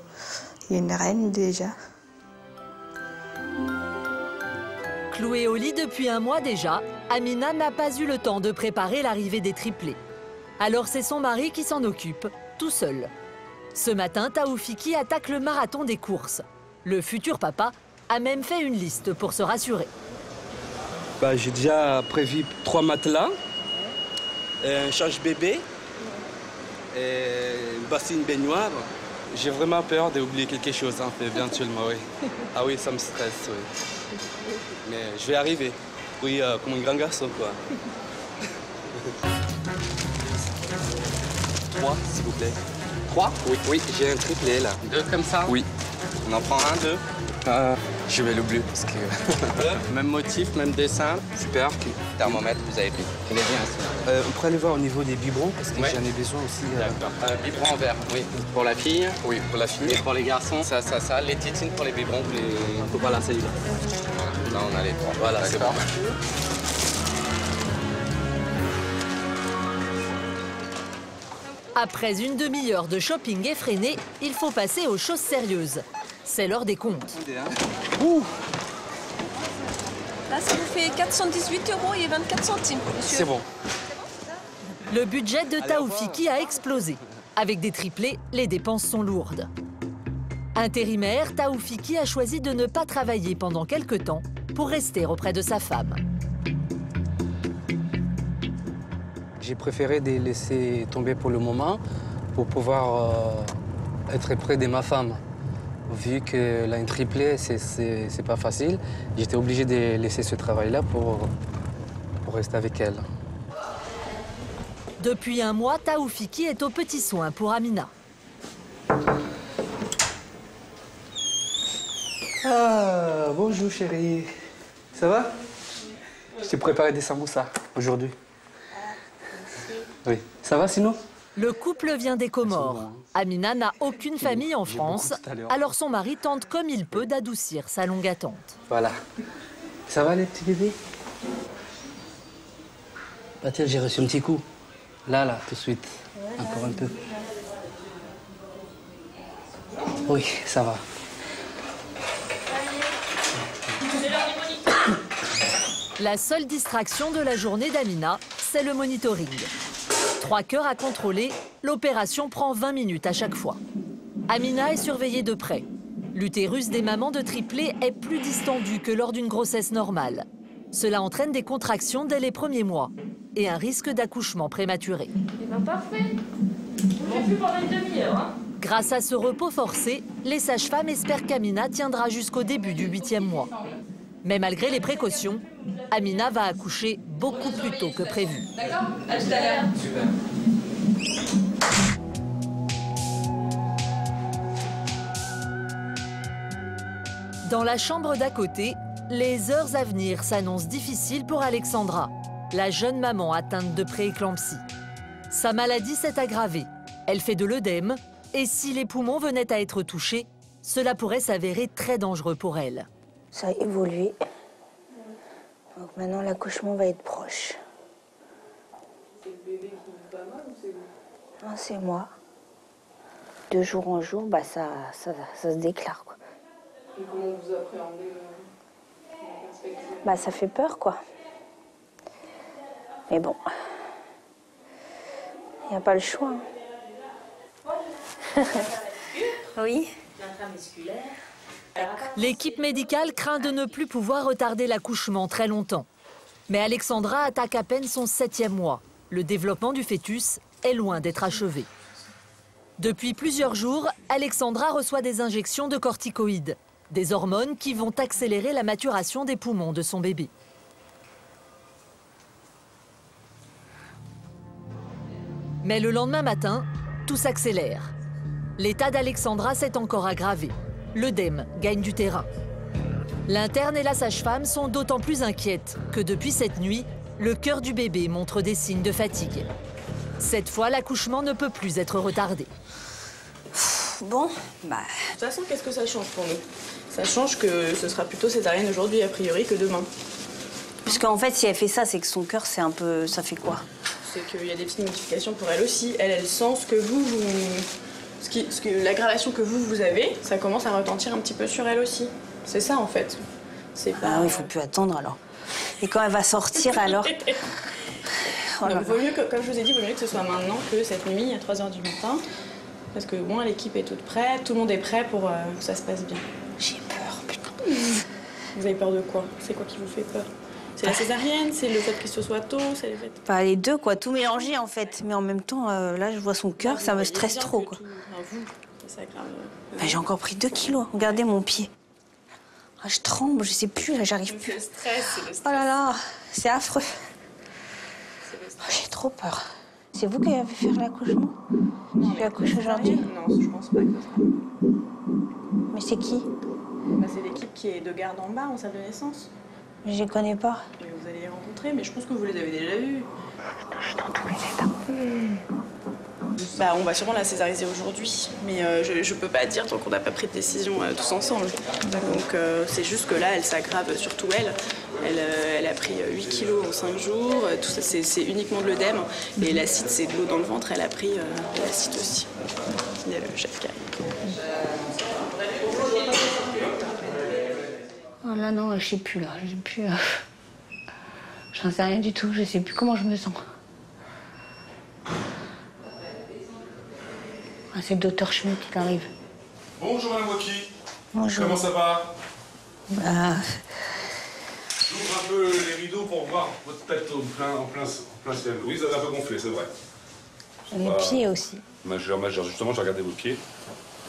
une reine déjà. Clouée au lit depuis un mois déjà, Amina n'a pas eu le temps de préparer l'arrivée des triplés. Alors c'est son mari qui s'en occupe, tout seul. Ce matin, Taoufiki attaque le marathon des courses. Le futur papa a même fait une liste pour se rassurer. J'ai déjà prévu 3 matelas, un change-bébé, une bassine baignoire. J'ai vraiment peur d'oublier quelque chose, hein, éventuellement, oui. Ah oui, ça me stresse, oui. Mais je vais arriver. Oui, comme un grand garçon, quoi. 3, s'il vous plaît. 3? Oui, j'ai un triplé, là. 2 comme ça? Oui. On en prend 1, 2? Je vais le bleu, parce que... Même motif, même dessin. Super. Okay. Thermomètre, vous avez pris. Il est bien, on pourrait aller voir au niveau des biberons, parce que j'en ai besoin aussi. Biberon en verre, oui. Pour la fille? Oui, pour la fille. Et pour les garçons? Ça. Les tétines pour les biberons, Voilà, c'est là. Là, on a les 3. Voilà, c'est bon. Après une demi-heure de shopping effréné, il faut passer aux choses sérieuses. C'est l'heure des comptes. Là, ça vous fait 418 € et 24 centimes, monsieur. C'est bon. Le budget de Taoufiki a explosé. Avec des triplés, les dépenses sont lourdes. Intérimaire, Taoufiki a choisi de ne pas travailler pendant quelques temps pour rester auprès de sa femme. J'ai préféré les laisser tomber pour le moment pour pouvoir être près de ma femme. Vu qu'elle a un triplé, c'est pas facile, j'étais obligé de laisser ce travail-là pour rester avec elle. Depuis un mois, Taoufiki est aux petits soins pour Amina. Ah, bonjour chérie. Ça va? Je t'ai préparé des samoussas aujourd'hui. Oui. Ça va sinon? Le couple vient des Comores. Amina n'a aucune famille en France, alors son mari tente comme il peut d'adoucir sa longue attente. Voilà. Ça va les petits bébés? Bah tiens, j'ai reçu un petit coup. Là, tout de suite. Encore un peu. Oui, ça va. La seule distraction de la journée d'Amina, c'est le monitoring. 3 cœurs à contrôler, l'opération prend 20 minutes à chaque fois. Amina est surveillée de près. L'utérus des mamans de triplés est plus distendu que lors d'une grossesse normale. Cela entraîne des contractions dès les premiers mois et un risque d'accouchement prématuré. Eh ben parfait. Vous ne plus pendant une demi-heure. Hein. Grâce à ce repos forcé, les sages-femmes espèrent qu'Amina tiendra jusqu'au début du 8e mois. Mais malgré les précautions, Amina va accoucher beaucoup plus tôt que prévu. D'accord? À tout à l'heure. Super. Dans la chambre d'à côté, les heures à venir s'annoncent difficiles pour Alexandra, la jeune maman atteinte de prééclampsie. Sa maladie s'est aggravée. Elle fait de l'œdème et si les poumons venaient à être touchés, cela pourrait s'avérer très dangereux pour elle. Ça a évolué. Donc maintenant, l'accouchement va être proche. C'est le bébé qui va mal ou c'est vous? Non, c'est moi. De jour en jour, bah, ça se déclare, quoi. Et comment vous appréhendez la perspective? Bah, ça fait peur, quoi. Mais bon, il n'y a pas le choix. Hein. Oui. L'intramusculaire. L'équipe médicale craint de ne plus pouvoir retarder l'accouchement très longtemps. Mais Alexandra attaque à peine son 7e mois. Le développement du fœtus est loin d'être achevé. Depuis plusieurs jours, Alexandra reçoit des injections de corticoïdes, des hormones qui vont accélérer la maturation des poumons de son bébé. Mais le lendemain matin, tout s'accélère. L'état d'Alexandra s'est encore aggravé. L'œdème gagne du terrain. L'interne et la sage-femme sont d'autant plus inquiètes que depuis cette nuit, le cœur du bébé montre des signes de fatigue. Cette fois, l'accouchement ne peut plus être retardé. Bon, bah... De toute façon, qu'est-ce que ça change pour nous? Ça change que ce sera plutôt césarienne aujourd'hui, a priori, que demain. Parce qu'en fait, si elle fait ça, c'est que son cœur, c'est un peu... Ça fait quoi? C'est qu'il y a des petites modifications pour elle aussi. Elle sent ce que vous... l'aggravation que vous avez, ça commence à retentir un petit peu sur elle aussi. C'est ça, en fait. C'est pas... Ah oui, il faut plus attendre, alors. Et quand elle va sortir, alors... Oh donc, vaut mieux que, comme je vous ai dit, vaut mieux que ce soit maintenant que cette nuit, à 3 h du matin. Parce que, bon, l'équipe est toute prête, tout le monde est prêt pour que ça se passe bien. J'ai peur, putain. Vous avez peur de quoi? C'est quoi qui vous fait peur? C'est la césarienne? C'est le fait que ce soit tôt? C'est le fait... Bah, les deux, quoi. Tout mélangé, en fait. Mais en même temps, là, je vois son cœur, ça me stresse trop, quoi. Ça grave. Bah, j'ai encore pris 2 kilos. Regardez mon pied. Ah, je tremble, je sais plus, là, j'arrive plus. C'est le stress, c'est le stress. Oh là là, c'est affreux. Oh, j'ai trop peur. C'est vous qui avez fait faire l'accouchement? Tu accouches aujourd'hui? Non, je pense pas que ce sera. Mais c'est qui? Bah, c'est l'équipe qui est de garde en bas, en salle de naissance. Je les connais pas. Mais vous allez les rencontrer, mais je pense que vous les avez déjà vus. Je suis dans tous les états. Bah, on va sûrement la césariser aujourd'hui, mais je peux pas dire tant qu'on n'a pas pris de décision tous ensemble. Donc c'est juste que là, elle s'aggrave, surtout elle. Elle a pris 8 kilos en 5 jours, tout ça c'est uniquement de l'œdème. Et l'acide, c'est de l'eau dans le ventre, elle a pris de l'acide aussi. Il y a le chef qui arrive. Oh là non, je sais plus là, je sais plus. J'en sais rien du tout, je sais plus comment je me sens. Ah, c'est le docteur Schmitt qui arrive. Bonjour Madame Waki. Bonjour. Comment ça va? Bah... J'ouvre un peu les rideaux pour voir votre tête en plein ciel. Oui, vous avez un peu gonflé, c'est vrai. Les pieds aussi. Justement, j'ai regardé vos pieds.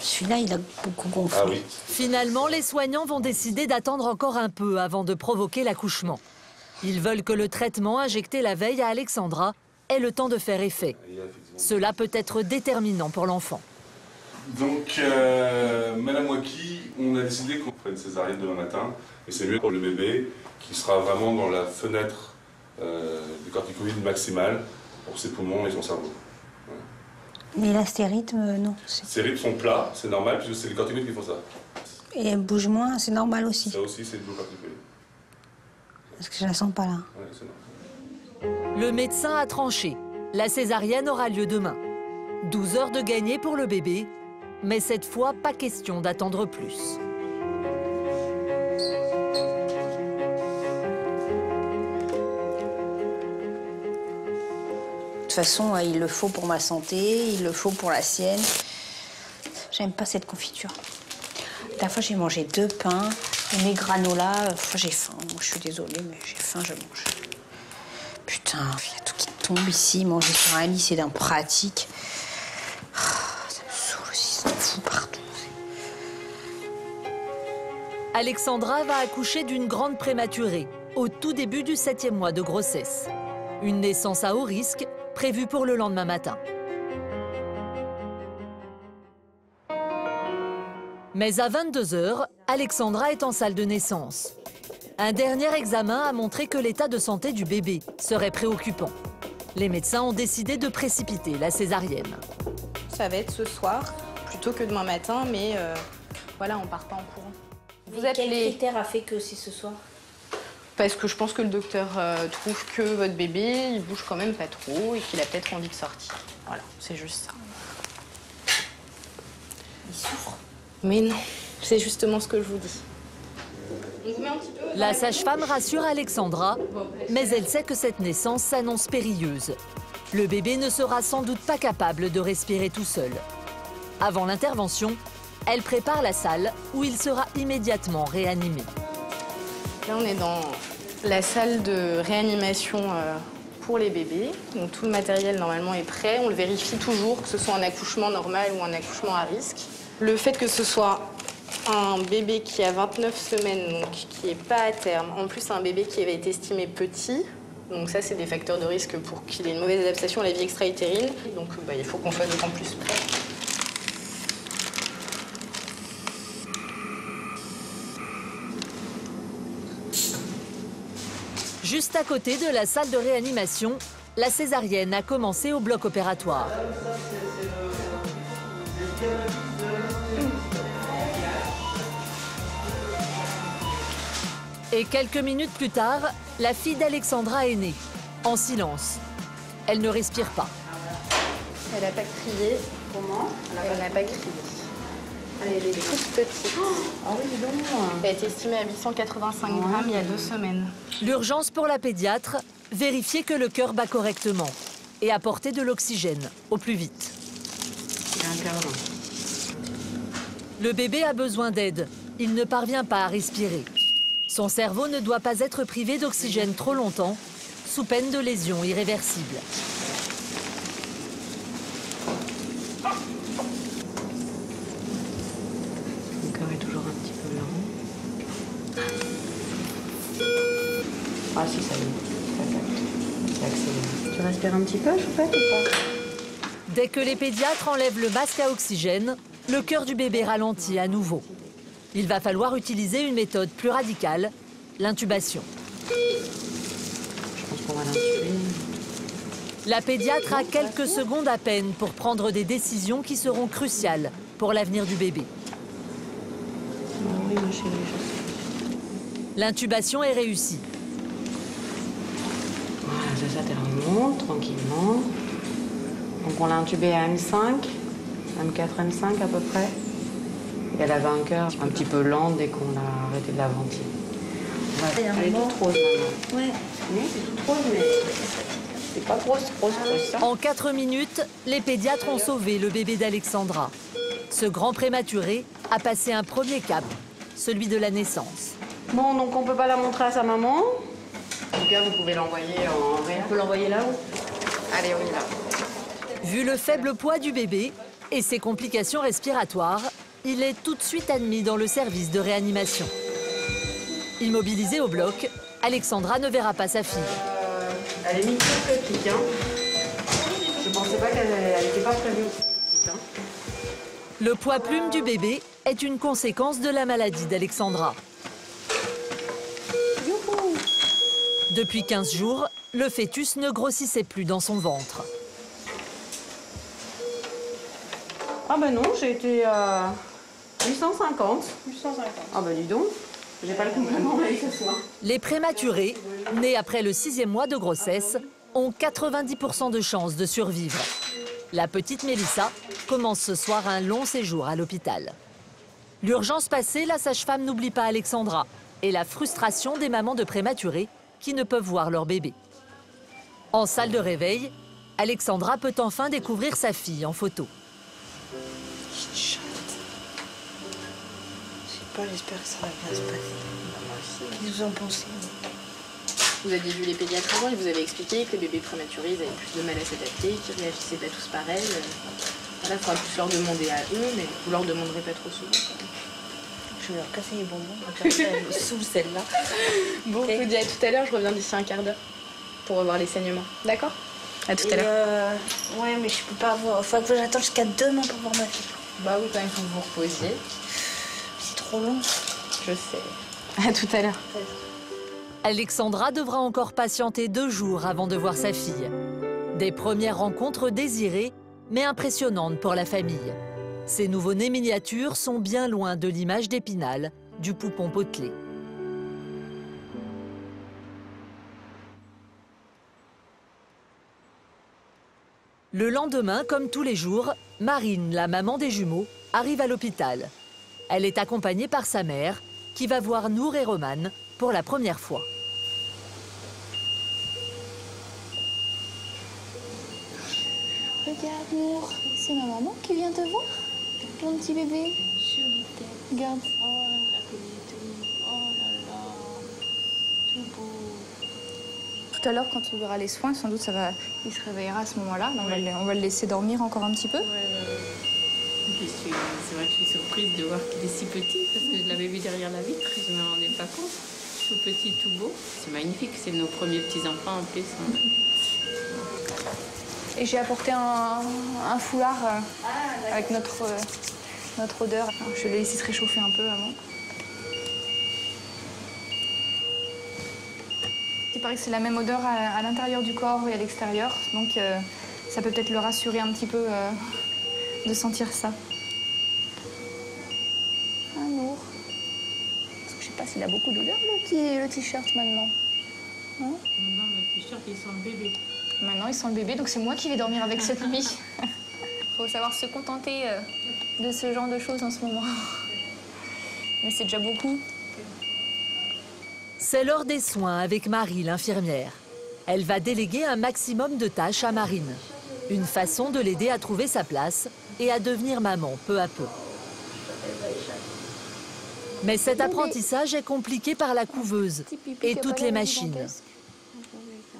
Celui-là, il a beaucoup gonflé. Ah oui. Finalement, les soignants vont décider d'attendre encore un peu avant de provoquer l'accouchement. Ils veulent que le traitement injecté la veille à Alexandra ait le temps de faire effet. Cela peut être déterminant pour l'enfant. Donc, Madame Waki, on a décidé qu'on ferait une césarienne demain matin. Et c'est mieux pour le bébé, qui sera vraiment dans la fenêtre des corticoïdes maximale pour ses poumons et son cerveau. Ouais. Mais là, ces rythmes, non. Ces rythmes sont plats, c'est normal, puisque c'est les corticoïdes qui font ça. Et elle bouge moins, c'est normal aussi. Ça aussi, c'est le corticoïde. Parce que je la sens pas là. Ouais, c'est normal. Le médecin a tranché. La césarienne aura lieu demain. 12 heures de gagner pour le bébé, mais cette fois, pas question d'attendre plus. De toute façon, il le faut pour ma santé, il le faut pour la sienne. J'aime pas cette confiture. La dernière fois, j'ai mangé 2 pains et mes granolas. J'ai faim. Moi, je suis désolée, mais j'ai faim, je mange. Putain, il y a tout qui tombe ici. Manger sur un lit, c'est d'un pratique. Ça me saoule aussi, ça me fout partout. Alexandra va accoucher d'une grande prématurée, au tout début du 7e mois de grossesse. Une naissance à haut risque, prévue pour le lendemain matin. Mais à 22 h, Alexandra est en salle de naissance. Un dernier examen a montré que l'état de santé du bébé serait préoccupant. Les médecins ont décidé de précipiter la césarienne. Ça va être ce soir, plutôt que demain matin, mais voilà, on part pas en courant. Vous êtes quel critère a fait que c'est ce soir? Parce que je pense que le docteur trouve que votre bébé, il bouge quand même pas trop et qu'il a peut-être envie de sortir. Voilà, c'est juste ça. Il souffre? Mais non, c'est justement ce que je vous dis. On vous met un petit peu... La sage-femme rassure Alexandra, mais elle sait que cette naissance s'annonce périlleuse. Le bébé ne sera sans doute pas capable de respirer tout seul. Avant l'intervention, elle prépare la salle où il sera immédiatement réanimé. Là, on est dans la salle de réanimation pour les bébés. Donc, tout le matériel, normalement, est prêt. On le vérifie toujours, que ce soit un accouchement normal ou un accouchement à risque. Le fait que ce soit un bébé qui a 29 semaines, donc qui n'est pas à terme, en plus un bébé qui avait été estimé petit, donc ça, c'est des facteurs de risque pour qu'il ait une mauvaise adaptation à la vie extra-utérine. Donc, il faut qu'on soit d'autant plus prêt. Juste à côté de la salle de réanimation, la césarienne a commencé au bloc opératoire. Et quelques minutes plus tard, la fille d'Alexandra est née, en silence. Elle ne respire pas. Elle n'a pas crié. Comment? Elle n'a pas crié. Elle est toute petite. Ah oui, dis donc. Elle a été estimée à 885 grammes il y a 2 semaines. L'urgence pour la pédiatre, vérifier que le cœur bat correctement et apporter de l'oxygène au plus vite. Il a un cœur lent. Le bébé a besoin d'aide. Il ne parvient pas à respirer. Son cerveau ne doit pas être privé d'oxygène trop longtemps, sous peine de lésions irréversibles. Le cœur est toujours un petit peu lent. Ah si, ça y est. C'est accéléré. Tu respires un petit peu, Choupette, ou pas? Dès que les pédiatres enlèvent le masque à oxygène, le cœur du bébé ralentit à nouveau. Il va falloir utiliser une méthode plus radicale, l'intubation. Je pense qu'on va l'intuber. La pédiatre a quelques secondes à peine pour prendre des décisions qui seront cruciales pour l'avenir du bébé. Oui, ma chérie, je sais. L'intubation est réussie. Voilà, ça remonte tranquillement. Donc on l'a intubée à M5, M4, M5 à peu près. Et elle avait un cœur un petit peu lent dès qu'on a arrêté de la ventiler. Elle est toute rose maintenant. Ouais. Oui, c'est toute rose, mais c'est pas grosse. En 4 minutes, les pédiatres ont sauvé le bébé d'Alexandra. Ce grand prématuré a passé un premier cap, celui de la naissance. Bon, donc on peut pas la montrer à sa maman. En tout cas, vous pouvez l'envoyer en réa. On peut l'envoyer là-haut. Allez, on y va. Vu le faible poids du bébé et ses complications respiratoires, il est tout de suite admis dans le service de réanimation. Immobilisée au bloc, Alexandra ne verra pas sa fille. Elle est microscopique, hein. Je pensais pas qu'elle n'était pas prévue. Le poids plume du bébé est une conséquence de la maladie d'Alexandra. Depuis 15 jours, le fœtus ne grossissait plus dans son ventre. Ah bah non, j'ai été à 850. 850. Ah bah dis donc, j'ai pas le complément avec ce soir. Les prématurés, nés après le 6e mois de grossesse, ont 90% de chances de survivre. La petite Mélissa commence ce soir un long séjour à l'hôpital. L'urgence passée, la sage-femme n'oublie pas Alexandra et la frustration des mamans de prématurés qui ne peuvent voir leur bébé. En salle de réveil, Alexandra peut enfin découvrir sa fille en photo. Je sais pas, j'espère que ça va bien se passer. Qu'est-ce que vous en pensez? Vous aviez vu les pédiatres avant et vous avez expliqué que les bébés prématurés ils avaient plus de mal à s'adapter, qu'ils réagissaient pas tous pareil. Là, il faudra plus leur demander à eux, mais vous leur demanderez pas trop souvent. Je vais leur casser les bonbons, sous celle-là. Bon, je vous dis à tout à l'heure, je reviens d'ici un quart d'heure pour revoir les saignements. D'accord? À tout à l'heure. Ouais, mais je peux pas voir. Faut que j'attende jusqu'à demain pour voir ma fille. Bah oui, quand même, il faut que vous vous reposiez. C'est trop long. Je sais. À tout à l'heure. Alexandra devra encore patienter 2 jours avant de voir sa fille. Des premières rencontres désirées, mais impressionnantes pour la famille. Ces nouveau-nés miniatures sont bien loin de l'image d'Épinal, du poupon potelé. Le lendemain, comme tous les jours, Marine, la maman des jumeaux, arrive à l'hôpital. Elle est accompagnée par sa mère, qui va voir Nour et Romane pour la première fois. Regarde, Nour, c'est ma maman qui vient te voir. Mon petit bébé. Regarde. Oh, la communauté. Oh là là. Tout beau. Tout à l'heure, quand il verra les soins, sans doute il se réveillera à ce moment-là. On va le laisser dormir encore un petit peu. C'est vrai que je suis surprise de voir qu'il est si petit, parce que je l'avais vu derrière la vitre et je ne me rendais pas compte. Tout petit, tout beau. C'est magnifique, c'est nos premiers petits-enfants en plus. Et j'ai apporté un foulard avec notre odeur. Je vais laisser se réchauffer un peu avant. Il paraît que c'est la même odeur à l'intérieur du corps et à l'extérieur, donc ça peut peut-être le rassurer un petit peu de sentir ça. Ah, Nour. Parce que je sais pas s'il a beaucoup d'odeur, le t-shirt maintenant. Hein? Maintenant, le t-shirt, il sent le bébé. Maintenant, il sent le bébé, donc c'est moi qui vais dormir avec cette nuit. Faut savoir se contenter de ce genre de choses en ce moment. Mais c'est déjà beaucoup. C'est l'heure des soins avec Marie, l'infirmière. Elle va déléguer un maximum de tâches à Marine. Une façon de l'aider à trouver sa place et à devenir maman peu à peu. Mais cet apprentissage est compliqué par la couveuse et toutes les machines.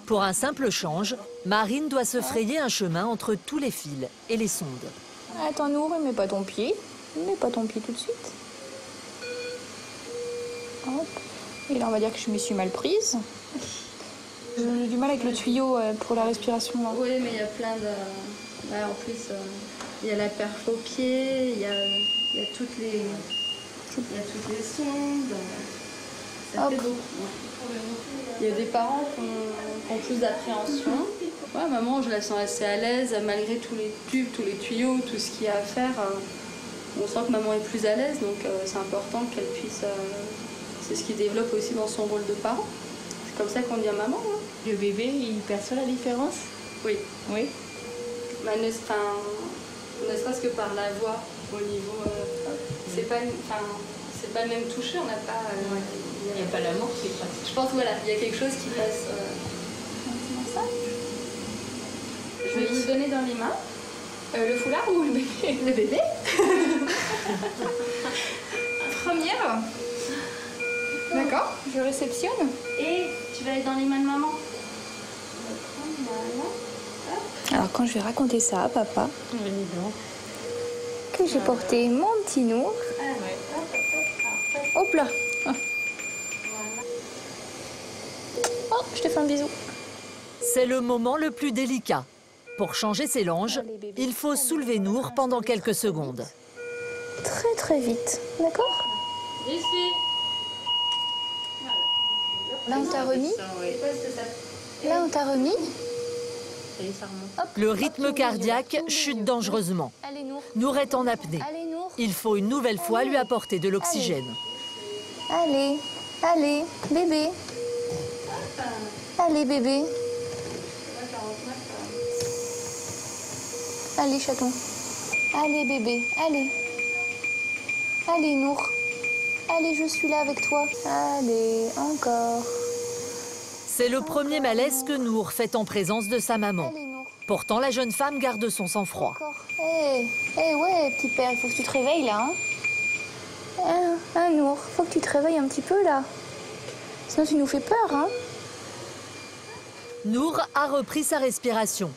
Pour un simple change, Marine doit se frayer un chemin entre tous les fils et les sondes. Attends, Nour, mets pas ton pied. Mets pas ton pied tout de suite. Hop. Et là, on va dire que je me suis mal prise. J'ai du mal avec le tuyau pour la respiration. Là. Oui, mais il y a plein de... Là, en plus, il y a la perf au pied, il y a toutes les sondes. Ça fait beaucoup. Il y a des parents qui ont plus d'appréhension. Ouais, maman, je la sens assez à l'aise, malgré tous les tubes, tous les tuyaux, tout ce qu'il y a à faire. On sent que maman est plus à l'aise, donc c'est important qu'elle puisse... c'est ce qui développe aussi dans son rôle de parent. C'est comme ça qu'on devient maman. Hein. Le bébé, il perçoit la différence? Oui. Oui. Bah, ne serait-ce que par la voix, au niveau... c'est pas le même toucher, on n'a pas... Il n'y a pas l'amour qui passe. Je pense voilà, il y a quelque chose qui passe... Ça. Je vais vous donner dans les mains. Le foulard ou le bébé? Le bébé. Première. D'accord, je réceptionne. Et tu vas aller dans les mains de maman. Alors quand je vais raconter ça à papa, que j'ai porté mon petit Nour. Hop là. Oh, je te fais un bisou. C'est le moment le plus délicat. Pour changer ses langes, il faut soulever Nour pendant quelques secondes. Très très vite, d'accord? Ici. Là on t'a remis. Là on t'a remis. Le rythme cardiaque chute dangereusement. Nour est en apnée. Il faut une nouvelle fois lui apporter de l'oxygène. Allez, allez, bébé. Allez, bébé. Allez, chaton. Allez, bébé, allez. Allez, Nour. Allez, je suis là avec toi. Allez, encore. C'est le premier malaise que Nour fait en présence de sa maman. Pourtant, la jeune femme garde son sang-froid. Hé, ouais, petit père, il faut que tu te réveilles là. Hein, Nour, faut que tu te réveilles un petit peu là. Sinon, tu nous fais peur, hein. Nour a repris sa respiration.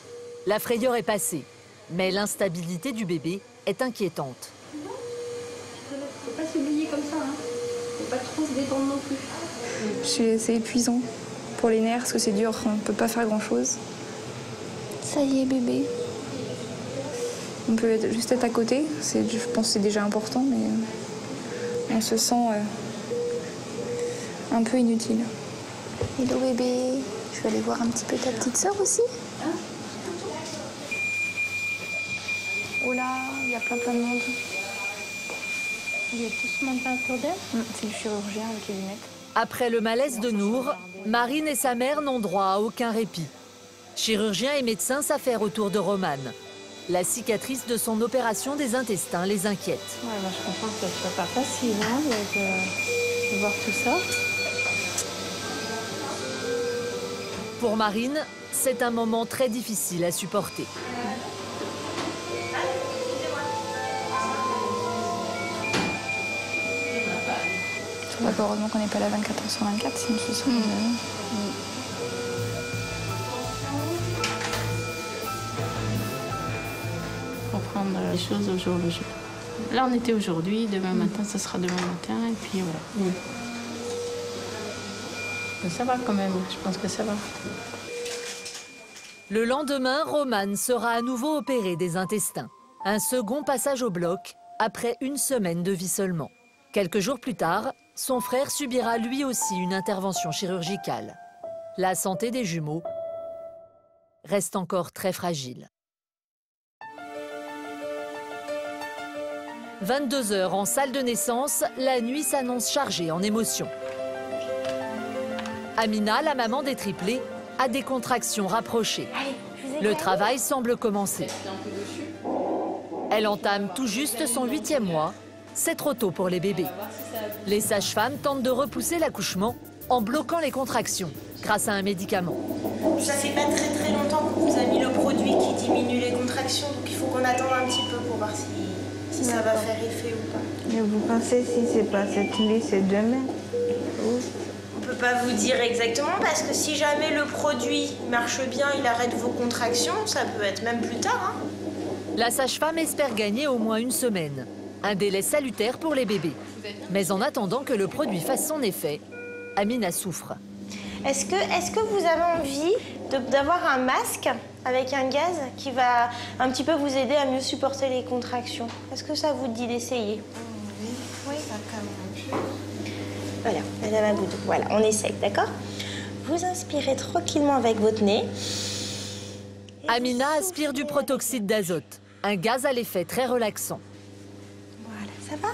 La frayeur est passée. Mais l'instabilité du bébé est inquiétante. Faut pas s'oublier comme ça, hein. Faut pas trop se détendre non plus. C'est épuisant pour les nerfs parce que c'est dur, on peut pas faire grand chose. Ça y est, bébé. On peut juste être à côté, je pense que c'est déjà important, mais on se sent un peu inutile. Hello bébé, je vais aller voir un petit peu ta petite sœur aussi. Oh là, il y a plein de monde. Il y a tous monté autour d'elle. C'est le chirurgien avec les lunettes. Après le malaise de Nour, Marine et sa mère n'ont droit à aucun répit. Chirurgiens et médecins s'affairent autour de Romane. La cicatrice de son opération des intestins les inquiète. Ouais, je comprends que ce soit pas facile de voir tout ça. Pour Marine, c'est un moment très difficile à supporter. Heureusement qu'on n'est pas là 24 heures sur 24, sinon ce serait... Faut prendre les choses au jour le jour. Là, on était aujourd'hui, demain matin, ce sera demain matin, et puis voilà. Mais ça va quand même, je pense que ça va. Le lendemain, Romane sera à nouveau opérée des intestins. Un second passage au bloc, après une semaine de vie seulement. Quelques jours plus tard, son frère subira lui aussi une intervention chirurgicale. La santé des jumeaux reste encore très fragile. 22 heures en salle de naissance, la nuit s'annonce chargée en émotions. Amina, la maman des triplés, a des contractions rapprochées. Le travail semble commencer. Elle entame tout juste son 8e mois. C'est trop tôt pour les bébés. Les sages-femmes tentent de repousser l'accouchement en bloquant les contractions grâce à un médicament. Ça fait pas très longtemps qu'on vous a mis le produit qui diminue les contractions, donc il faut qu'on attende un petit peu pour voir si ça va faire effet ou pas. Mais vous pensez si c'est pas cette nuit, c'est demain? On peut pas vous dire exactement parce que si jamais le produit marche bien, il arrête vos contractions, ça peut être même plus tard. Hein. La sage-femme espère gagner au moins une semaine. Un délai salutaire pour les bébés. Mais en attendant que le produit fasse son effet, Amina souffre. Est-ce que vous avez envie d'avoir un masque avec un gaz qui va un petit peu vous aider à mieux supporter les contractions? Est-ce que ça vous dit d'essayer? Oui, ça calme un peu. Voilà, Madame Aboudou, voilà, on essaye, d'accord? Vous inspirez tranquillement avec votre nez. Amina aspire du protoxyde d'azote, un gaz à l'effet très relaxant. Ça va?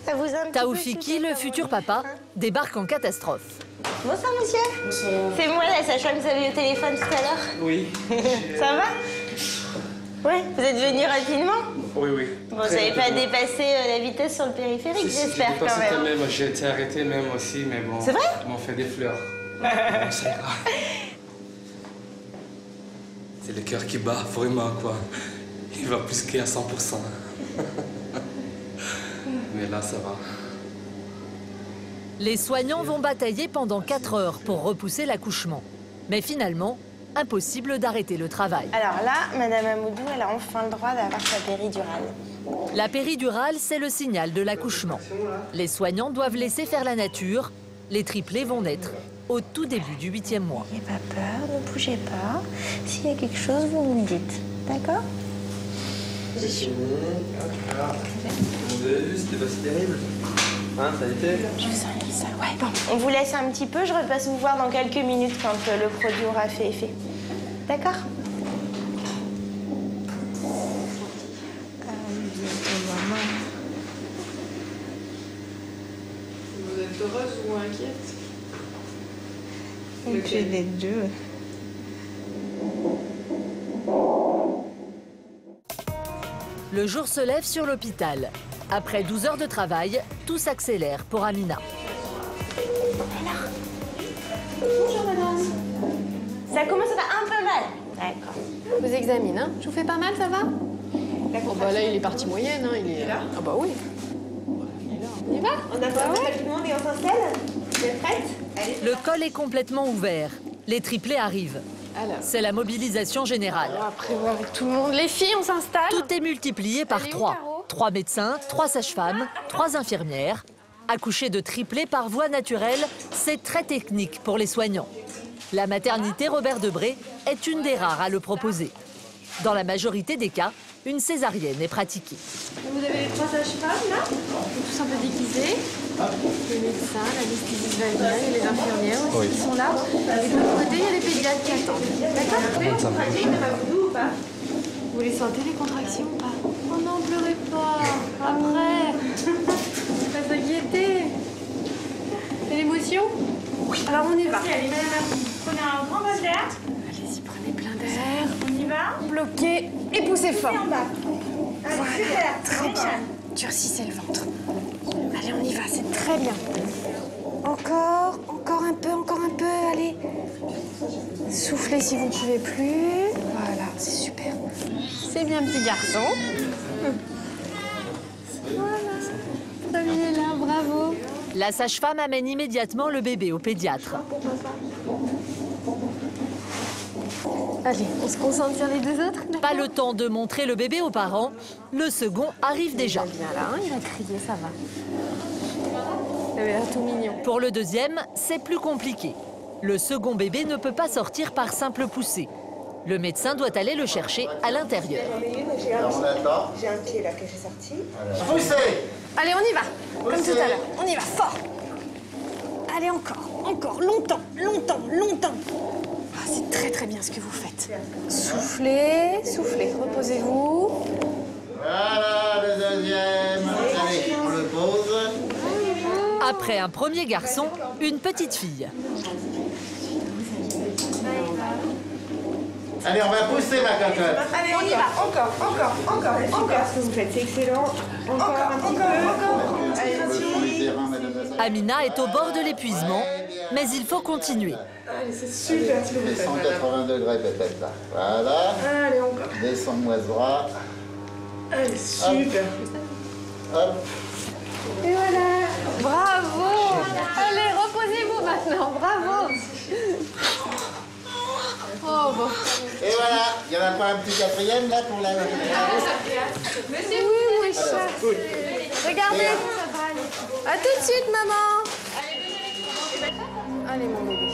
Ça vous a un Taoufiki, le futur papa, débarque en catastrophe. Bonsoir, monsieur. Bonsoir. C'est moi, la sage-femme que vous avez eu au téléphone tout à l'heure. Oui. Ça va? Oui, vous êtes venu rapidement? Oui. Bon, vous n'avez pas dépassé la vitesse sur le périphérique, j'espère quand même. J'ai été arrêté même aussi, mais bon. C'est vrai? Ils m'ont fait des fleurs. Bon, ça ira. C'est le cœur qui bat, vraiment, quoi. Il va plus qu'à 100%. Mais là, ça va. Les soignants vont batailler pendant 4 heures pour repousser l'accouchement. Mais finalement, impossible d'arrêter le travail. Alors là, Madame Amoudou, elle a enfin le droit d'avoir sa péridurale. La péridurale, c'est le signal de l'accouchement. Les soignants doivent laisser faire la nature. Les triplés vont naître au tout début du 8e mois. N'ayez pas peur, ne bougez pas. S'il y a quelque chose, vous me le dites. D'accord? C'est fini. Vous avez vu, c'était pas si terrible. Hein, ça a été? Je vous enlève ça, ouais. Bon, on vous laisse un petit peu. Je repasse vous voir dans quelques minutes quand le produit aura fait effet. D'accord? heureuse ou inquiète? Et puis les deux. Le jour se lève sur l'hôpital. Après 12 heures de travail, tout s'accélère pour Amina. Bonjour madame. Ça commence à faire un peu mal. D'accord. Je vous examine, hein. Je vous fais pas mal, ça va? Bon, bah là, il est parti moyenne, hein. Il est là. Ah bah oui. On y va? On a pas tout le monde et on s'installe? Vous êtes prête? Allez. Le col est complètement ouvert. Les triplés arrivent. C'est la mobilisation générale. On va prévoir avec tout le monde. Les filles, on s'installe. Tout est multiplié par 3. 3 médecins, 3 sages-femmes, 3 infirmières. Accoucher de triplés par voie naturelle, c'est très technique pour les soignants. La maternité Robert Debré est une des rares à le proposer. Dans la majorité des cas, une césarienne est pratiquée. Vous avez les 3 sages-femmes là? Tous un peu déguisés. Les médecins, l'anesthésiste va et les infirmières aussi qui sont là. Et de l'autre côté, il y a les pédiatres qui attendent. D'accord? Vous pouvez vous contracter, même à vous ou pas? Vous les sentez les contractions ou pas? Oh non, pleurez pas. Après. Pas s'inquiéter. C'est l'émotion? Alors on y va. Allez, prenez un grand bol d'air. Allez-y, prenez plein d'air. On y va? Bloquez et poussez fort. En bas. Allez, Voilà, super. très bien. Durcissez le ventre. Allez, on y va, c'est très bien. Encore un peu, allez. Soufflez si vous ne pouvez plus. Voilà, c'est super. C'est bien, petit garçon. Voilà, très bien là, bravo. La sage-femme amène immédiatement le bébé au pédiatre. Allez, on se concentre sur les deux autres. Pas le temps de montrer le bébé aux parents. Le second arrive déjà. Il vient là, il va crier, ça va. Il avait l'air tout mignon. Pour le deuxième, c'est plus compliqué. Le second bébé ne peut pas sortir par simple poussée. Le médecin doit aller le chercher à l'intérieur. J'ai un pied là que j'ai sorti. Poussez! Allez, on y va. Comme tout à l'heure. On y va, fort. Allez, encore, longtemps. Ah, c'est très bien ce que vous faites. Soufflez, reposez-vous. Voilà, le deuxième. Allez, on le pose. Après un premier garçon, une petite fille. Allez, on va pousser, ma cocotte. Allez, on y va. Encore. Ce que vous faites, c'est excellent. Encore un petit peu. Allez, attention. Amina est au bord de l'épuisement, mais il faut continuer. Allez, c'est super ce que vous faites. 180 degrés peut-être là. Voilà. Allez, encore. Descends-moi ce bras. Allez, super. Hop. Et voilà. Bravo. Allez, reposez-vous maintenant. Bravo. Oh bon. Et voilà. Il y en a pas un petit quatrième là pour la... Oui, mon chat. Regardez. À tout de suite, maman. Allez, mon bébé.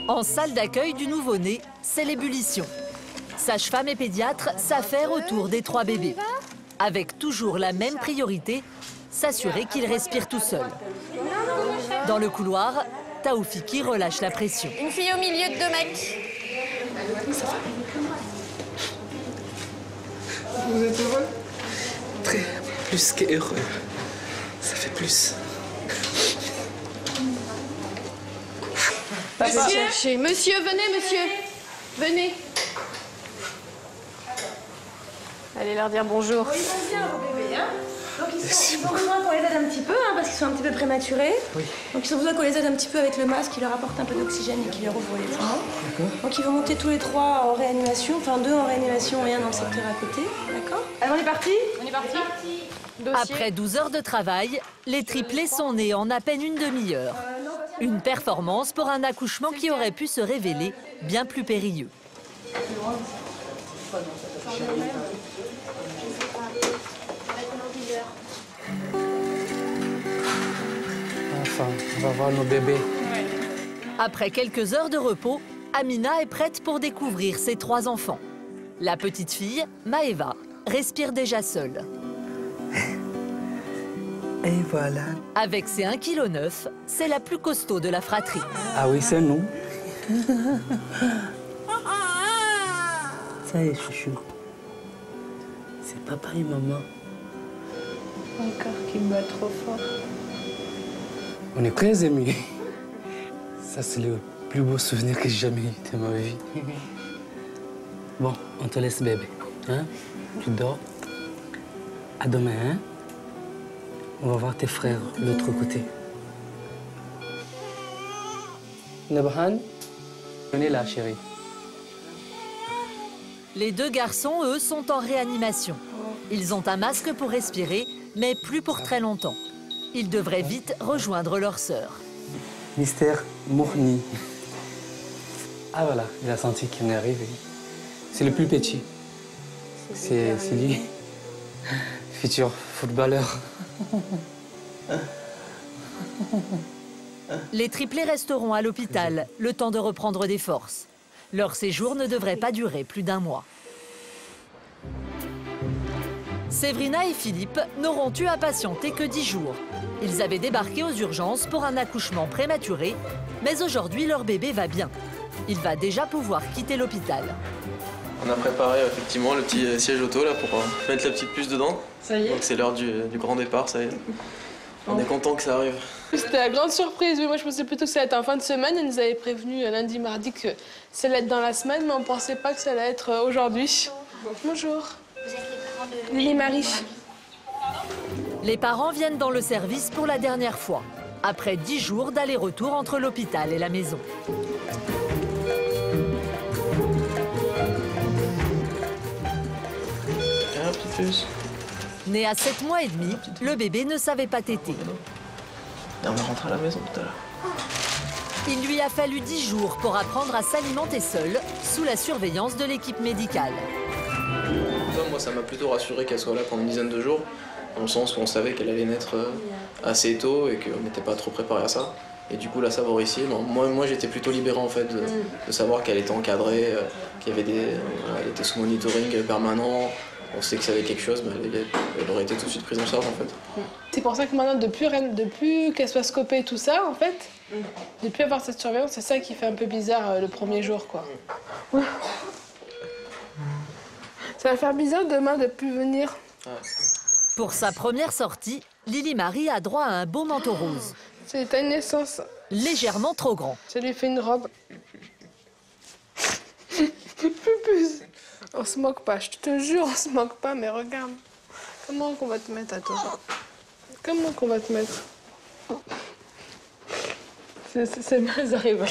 En salle d'accueil du nouveau-né, c'est l'ébullition. Sage-femme et pédiatre s'affairent autour des 3 bébés. Avec toujours la même priorité, s'assurer qu'ils respirent tout seuls. Dans le couloir, Taoufiki relâche la pression. Une fille au milieu de 2 mecs. Vous êtes heureux? Très plus qu'heureux. Ça fait plus. Monsieur, venez, monsieur. Venez. Allez leur dire bonjour. Ils vont bien, vos bébés, hein? Donc ils ont besoin qu'on les aide un petit peu, hein, parce qu'ils sont un petit peu prématurés. Oui. Donc ils ont besoin qu'on les aide un petit peu avec le masque qui leur apporte un peu d'oxygène et qui leur ouvre les poumons. D'accord. Donc ils vont monter tous les 3 en réanimation, enfin 2 en réanimation et 1 dans le secteur à côté. D'accord? Alors on est parti? On est parti. Après 12 heures de travail, les triplés sont nés en à peine une demi-heure. Une performance pour un accouchement qui aurait pu se révéler bien plus périlleux. Enfin, on va voir nos bébés. Après quelques heures de repos, Amina est prête pour découvrir ses 3 enfants. La petite fille, Maëva, respire déjà seule. Et voilà. Avec ses 1,9 kg, c'est la plus costaud de la fratrie. Ah oui, c'est nous. Ça y est, chouchou. C'est papa et maman. Mon cœur qui bat trop fort. On est très émus. Ça, c'est le plus beau souvenir que j'ai jamais eu de ma vie. Bon, on te laisse bébé. Hein? Tu dors. À demain, hein? On va voir tes frères de l'autre côté. Nabhan, on est là, chérie. Les deux garçons, eux, sont en réanimation. Ils ont un masque pour respirer, mais plus pour très longtemps. Ils devraient vite rejoindre leur sœur. Mister Mourni. Ah voilà, il a senti qu'on est arrivé. C'est le plus petit. C'est lui, futur footballeur. Les triplés resteront à l'hôpital, le temps de reprendre des forces. Leur séjour ne devrait pas durer plus d'1 mois. Séverina et Philippe n'auront eu à patienter que 10 jours. Ils avaient débarqué aux urgences pour un accouchement prématuré, mais aujourd'hui leur bébé va bien. Il va déjà pouvoir quitter l'hôpital. On a préparé effectivement le petit siège auto là pour mettre la petite puce dedans. Ça y est. Donc c'est l'heure du grand départ, ça y est. On est content que ça arrive. C'était la grande surprise. Moi, je pensais plutôt que ça allait être en fin de semaine. Elle nous avait prévenu lundi, mardi que ça allait être dans la semaine, mais on ne pensait pas que ça allait être aujourd'hui. Bonjour. Vous êtes les parents de Lily Marie. Les parents viennent dans le service pour la dernière fois, après 10 jours d'aller-retour entre l'hôpital et la maison. Ah, petite puce. Né à 7 mois et demi, le bébé ne savait pas téter. On va rentrer à la maison tout à l'heure. Il lui a fallu 10 jours pour apprendre à s'alimenter seul, sous la surveillance de l'équipe médicale. Moi, ça m'a plutôt rassuré qu'elle soit là pendant une dizaine de jours, dans le sens où on savait qu'elle allait naître assez tôt et qu'on n'était pas trop préparé à ça. Et du coup, la savoir ici, moi j'étais plutôt libéré en fait de savoir qu'elle était encadrée, qu'il y avait elle était sous monitoring permanent. On sait que ça avait quelque chose, mais elle aurait été tout de suite prise en charge en fait. C'est pour ça que maintenant, depuis qu'elle soit scopée et tout ça, en fait, depuis avoir cette surveillance, c'est ça qui fait un peu bizarre le premier jour, quoi. Ça va faire bizarre demain de ne plus venir. Pour sa première sortie, Lily Marie a droit à un beau manteau rose. C'est une naissance. Légèrement trop grand. Ça lui fait une robe. Pupus. On se moque pas, je te jure, on se moque pas, mais regarde. Comment qu'on va te mettre à toi? Comment qu'on va te mettre? C'est mal horrible.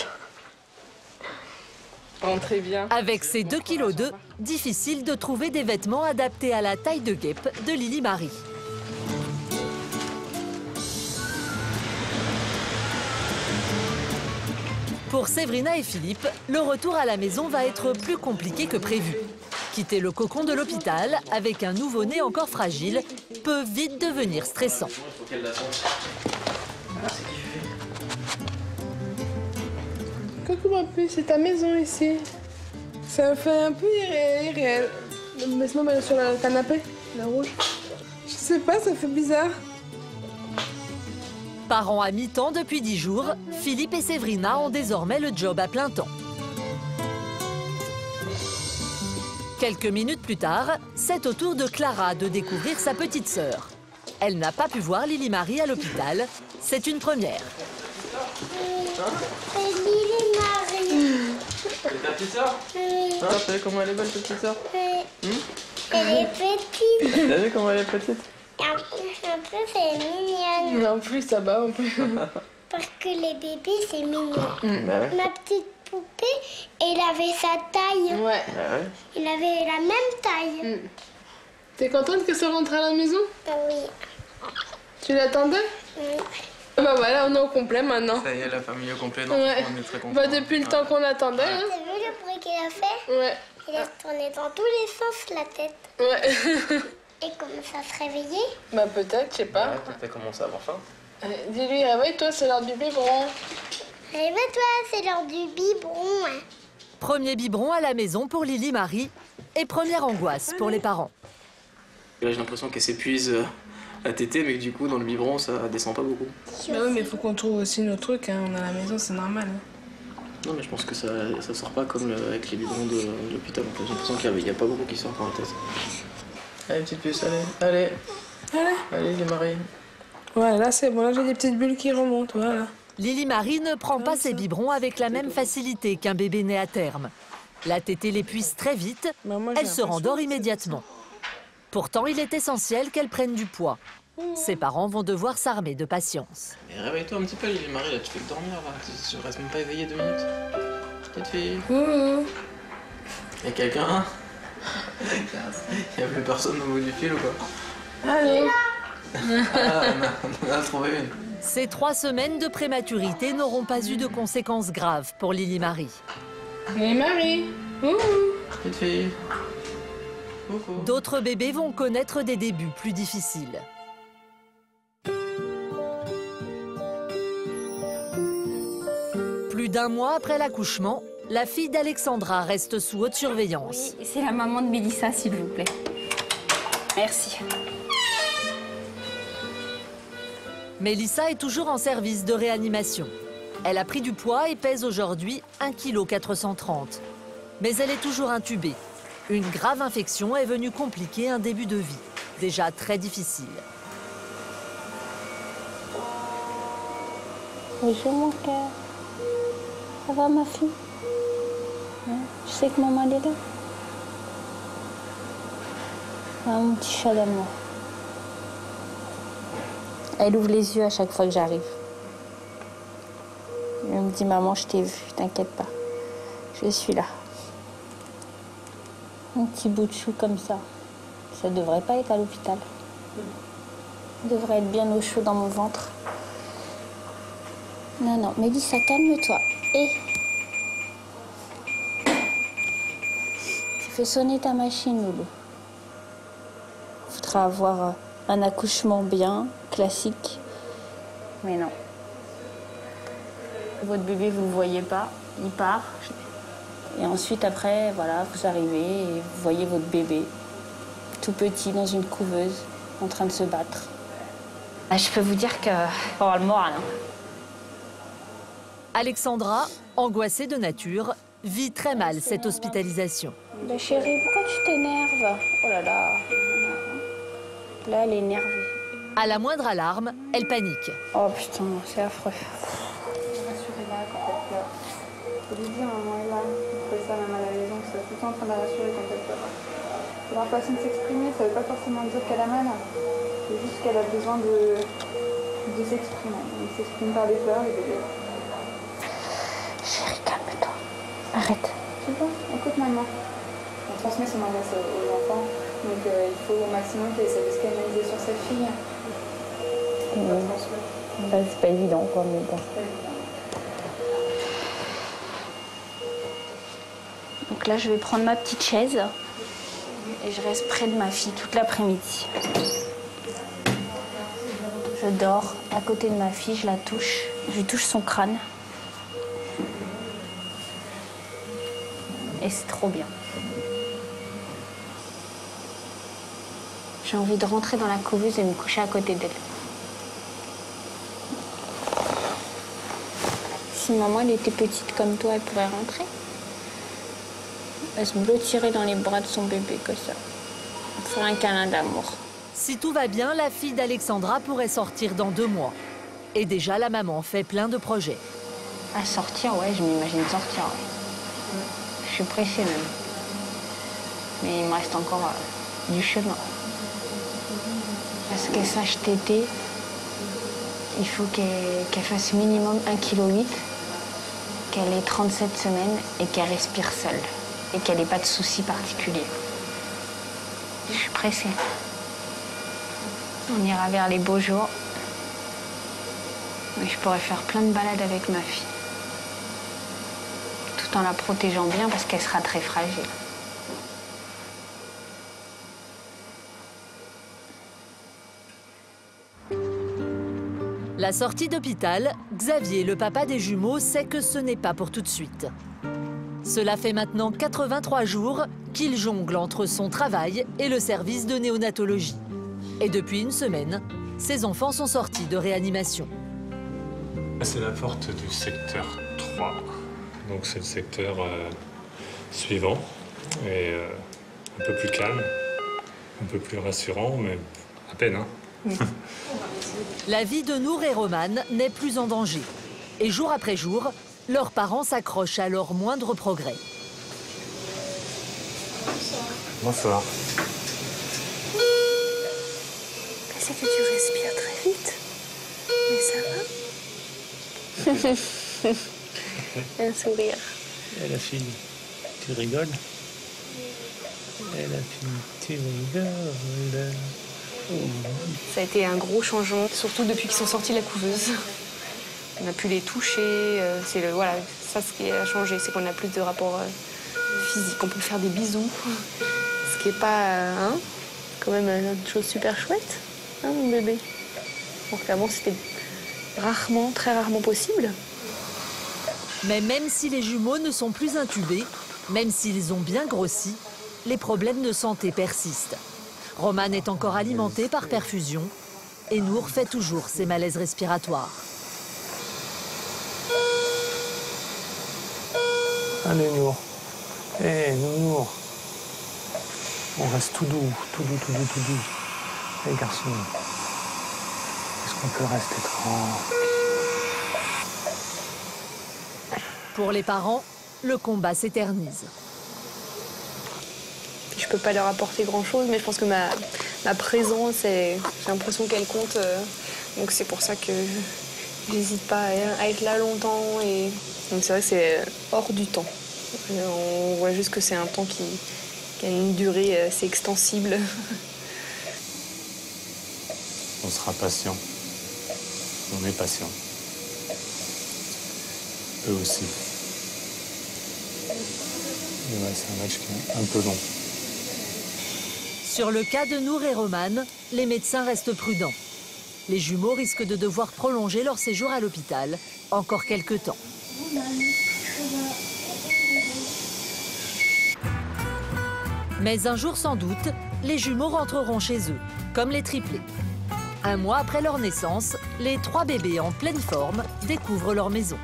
Rentrez bien. Avec ses 2,2 kg, difficile de trouver des vêtements adaptés à la taille de guêpe de Lily Marie. Pour Séverina et Philippe, le retour à la maison va être plus compliqué que prévu. Quitter le cocon de l'hôpital avec un nouveau-né encore fragile peut vite devenir stressant. Coucou ma puce, c'est ta maison ici. Ça me fait un peu irréel. Laisse-moi mettre sur le canapé, le rouge. Je sais pas, ça fait bizarre. Parents à mi-temps depuis 10 jours, Philippe et Séverina ont désormais le job à plein temps. Quelques minutes plus tard, c'est au tour de Clara de découvrir sa petite sœur. Elle n'a pas pu voir Lily Marie à l'hôpital. C'est une première. C'est Lily Marie. C'est ta petite sœur? Oui. Ah, t'as vu comment elle est belle, ta petite sœur? Oui. Elle est petite. T'as vu comment elle est petite? En plus, elle est mignonne. En plus, ça va, en plus. Parce que les bébés, c'est mignon. Bah ouais. Ma petite poupée, elle avait sa taille. Ouais. Bah ouais. Elle avait la même taille. T'es contente que ça rentre à la maison? Oui. Tu l'attendais? Oui. Bah voilà, on est au complet maintenant. Ça y est, la famille au complet, donc Ouais. on est très contents. Bah depuis le temps qu'on attendait. Hein. T'as vu le bruit qu'il a fait? Ouais. Il a tourné dans tous les sens la tête. Ouais. Et commence à se réveiller. Bah peut-être, je sais pas. Ouais, peut-être t'as commencé à avoir faim. Dis-lui, réveille-toi, c'est l'heure du biberon. Réveille-toi, c'est l'heure du biberon. Hein. Premier biberon à la maison pour Lily Marie et première angoisse pour les parents. Là, j'ai l'impression qu'elle s'épuise à téter, mais que du coup, dans le biberon, ça descend pas beaucoup. Bah oui, mais il faut qu'on trouve aussi nos trucs. Hein. On est à la maison, c'est normal. Hein. Non, mais je pense que ça sort pas comme avec les biberons de l'hôpital. J'ai l'impression qu'il y a pas beaucoup qui sortent dans la tête. Allez, petite puce, allez. Allez, les maris. Ouais, là c'est bon, là j'ai des petites bulles qui remontent, voilà. Lily-Marie ne prend pas ses biberons avec la même facilité qu'un bébé né à terme. La tétée l'épuise très vite, elle se rendort immédiatement. Pourtant, il est essentiel qu'elle prenne du poids. Ses parents vont devoir s'armer de patience. Réveille-toi un petit peu, Lily-Marie, là, tu fais que dormir, là. Tu restes même pas éveillée 2 minutes. Petite fille. Y'a quelqu'un? Y'a plus personne au bout du fil ou quoi? Allô? Ah, on a trouvé une. Ces 3 semaines de prématurité n'auront pas eu de conséquences graves pour Lily-Marie. Lily-Marie, petite fille. D'autres bébés vont connaître des débuts plus difficiles. Plus d'1 mois après l'accouchement, la fille d'Alexandra reste sous haute surveillance. Oui, c'est la maman de Mélissa, s'il vous plaît. Merci. Mélissa est toujours en service de réanimation. Elle a pris du poids et pèse aujourd'hui 1,430 kg. Mais elle est toujours intubée. Une grave infection est venue compliquer un début de vie, déjà très difficile. Bonjour mon cœur. Ça va ma fille? Tu sais que maman elle est là? Ah, mon petit chat d'amour. Elle ouvre les yeux à chaque fois que j'arrive. Elle me dit maman, je t'ai vu, t'inquiète pas. Je suis là. Un petit bout de chou comme ça. Ça devrait pas être à l'hôpital. Ça devrait être bien au chaud dans mon ventre. Non, non, Mélissa, calme-toi. Et tu fais sonner ta machine, Loulou. Il faudra avoir un accouchement bien, classique. Mais non. Votre bébé, vous ne le voyez pas, il part. Et ensuite, après, voilà, vous arrivez et vous voyez votre bébé, tout petit, dans une couveuse, en train de se battre. Je peux vous dire que faut avoir le moral. Alexandra, angoissée de nature, vit très mal cette hospitalisation. Bah, chérie, pourquoi tu t'énerves? Oh là là. Là, elle est énervée. À la moindre alarme, elle panique. Oh putain, c'est affreux. Rassurez-la quand elle pleure. Faut lui dire, maman est là. Vous pouvez ça même à la maison, c'est tout le temps en train de la rassurer quand elle pleure. Leur façon de s'exprimer, ça veut pas forcément dire qu'elle a mal. C'est juste qu'elle a besoin de s'exprimer. Elle s'exprime par des pleurs et des... Chérie, calme-toi. Arrête. C'est bon, écoute maman. On transmet son angoisse aux enfants, donc il faut au maximum qu'elle essaie de se canaliser sur sa fille. Bah, c'est pas évident, quoi, mais bon. Donc là, je vais prendre ma petite chaise et je reste près de ma fille toute l'après-midi. Je dors à côté de ma fille, je la touche, je lui touche son crâne. Et c'est trop bien. J'ai envie de rentrer dans la couveuse et me coucher à côté d'elle. Si maman elle était petite comme toi, elle pourrait rentrer. Elle se blottirait dans les bras de son bébé comme ça. Elle ferait un câlin d'amour. Si tout va bien, la fille d'Alexandra pourrait sortir dans 2 mois. Et déjà, la maman fait plein de projets. À sortir, ouais, je m'imagine sortir, ouais. Je suis pressée même. Mais il me reste encore du chemin. Parce qu'elle sache téter, il faut qu'elle fasse minimum 1,8 kg, qu'elle ait 37 semaines et qu'elle respire seule. Et qu'elle n'ait pas de soucis particuliers. Je suis pressée. On ira vers les beaux jours. Mais je pourrais faire plein de balades avec ma fille. Tout en la protégeant bien parce qu'elle sera très fragile. La sortie d'hôpital, Xavier, le papa des jumeaux, sait que ce n'est pas pour tout de suite. Cela fait maintenant 83 jours qu'il jongle entre son travail et le service de néonatologie. Et depuis 1 semaine, ses enfants sont sortis de réanimation. C'est la porte du secteur 3. Donc c'est le secteur suivant. Et un peu plus calme, un peu plus rassurant, mais à peine. Hein. La vie de Nour et Romane n'est plus en danger. Et jour après jour, leurs parents s'accrochent à leur moindre progrès. Bonsoir. C'est que tu respires très vite. Mais ça va. Un sourire. Et la fille, tu rigoles? Et la fille, tu rigoles. Ça a été un gros changement, surtout depuis qu'ils sont sortis de la couveuse. On a pu les toucher, c'est voilà, ça ce qui a changé, c'est qu'on a plus de rapport physique, on peut faire des bisous, ce qui n'est pas quand même une chose super chouette, mon bébé. Donc avant c'était rarement, très rarement possible. Mais même si les jumeaux ne sont plus intubés, même s'ils ont bien grossi, les problèmes de santé persistent. Romane est encore alimentée par perfusion et Nour fait toujours ses malaises respiratoires. Allez, Nour. Hé, Nour. On reste tout doux, tout doux, tout doux, tout doux. Hé, garçon. Est-ce qu'on peut rester tranquille? Pour les parents, le combat s'éternise. Je peux pas leur apporter grand-chose, mais je pense que ma présence, j'ai l'impression qu'elle compte. Donc c'est pour ça que j'hésite pas à être là longtemps. Et donc c'est vrai que c'est hors du temps. On voit juste que c'est un temps qui a une durée assez extensible. On sera patient. On est patient. Eux aussi. Ouais, c'est un match qui est un peu long. Sur le cas de Nour et Romane, les médecins restent prudents. Les jumeaux risquent de devoir prolonger leur séjour à l'hôpital encore quelques temps. Mais un jour sans doute, les jumeaux rentreront chez eux, comme les triplés. Un mois après leur naissance, les 3 bébés en pleine forme découvrent leur maison.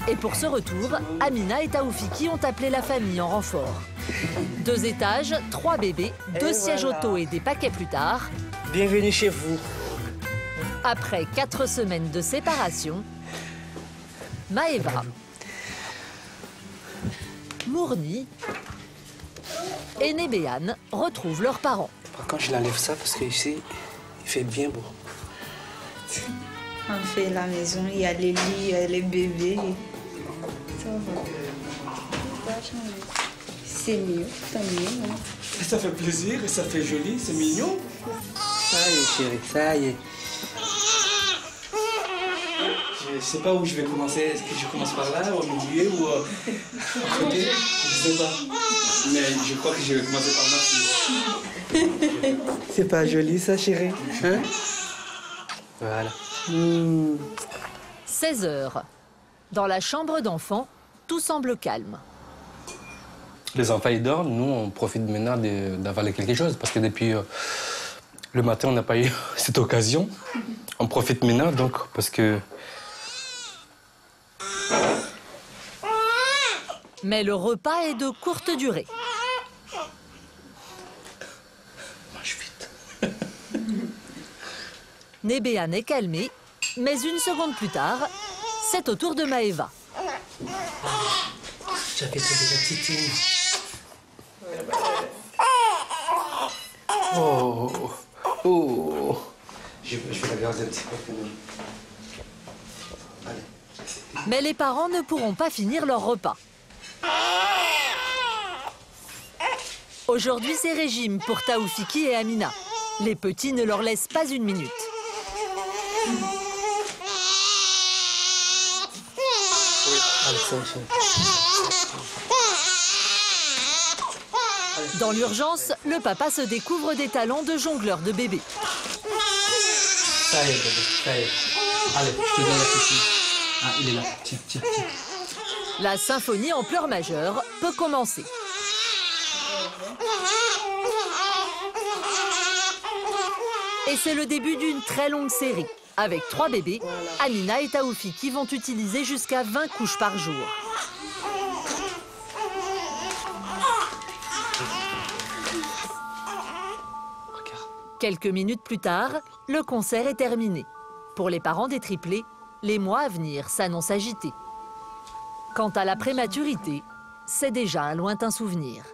Et pour ce retour, Amina et Taoufiki ont appelé la famille en renfort. 2 étages, 3 bébés, 2 sièges auto et des paquets plus tard. Bienvenue chez vous. Après 4 semaines de séparation, Maëva, Mourni et Nébéane retrouvent leurs parents. Quand je l'enlève ça, parce que ici, il fait bien beau. On fait la maison, il y a les lits, il y a les bébés. Ça va. C'est mieux, tant mieux. Ça fait plaisir et ça fait joli, c'est mignon. Ça y est, chérie, ça y est. Je sais pas où je vais commencer. Est-ce que je commence par là, au milieu ou à côté? Je sais pas. Mais je crois que je vais commencer par ma fille. C'est pas joli ça, chérie? Hein? Voilà. 16 h. Dans la chambre d'enfant, tout semble calme. Les enfants ils dorment, nous on profite maintenant d'avaler quelque chose parce que depuis le matin on n'a pas eu cette occasion. On profite maintenant donc parce que... Mais le repas est de courte durée. Mange vite. Nébéane est calmée, mais une seconde plus tard, c'est au tour de Maëva. J'avais trouvé la titine. Oh, oh. Je vais la garder un petit peu. Allez. Mais les parents ne pourront pas finir leur repas. Aujourd'hui, c'est régime pour Taoufiki et Amina. Les petits ne leur laissent pas une minute. Dans l'urgence, le papa se découvre des talents de jongleur de bébé. Ça y est, bébé, ça y est. Allez, je te donne la piscine. Ah, il est là. Tiens, tiens, tiens. La symphonie en pleurs majeures peut commencer. Et c'est le début d'une très longue série. Avec 3 bébés, Amina et Taoufiki vont utiliser jusqu'à 20 couches par jour. Quelques minutes plus tard, le concert est terminé. Pour les parents des triplés, les mois à venir s'annoncent agités. Quant à la prématurité, c'est déjà un lointain souvenir.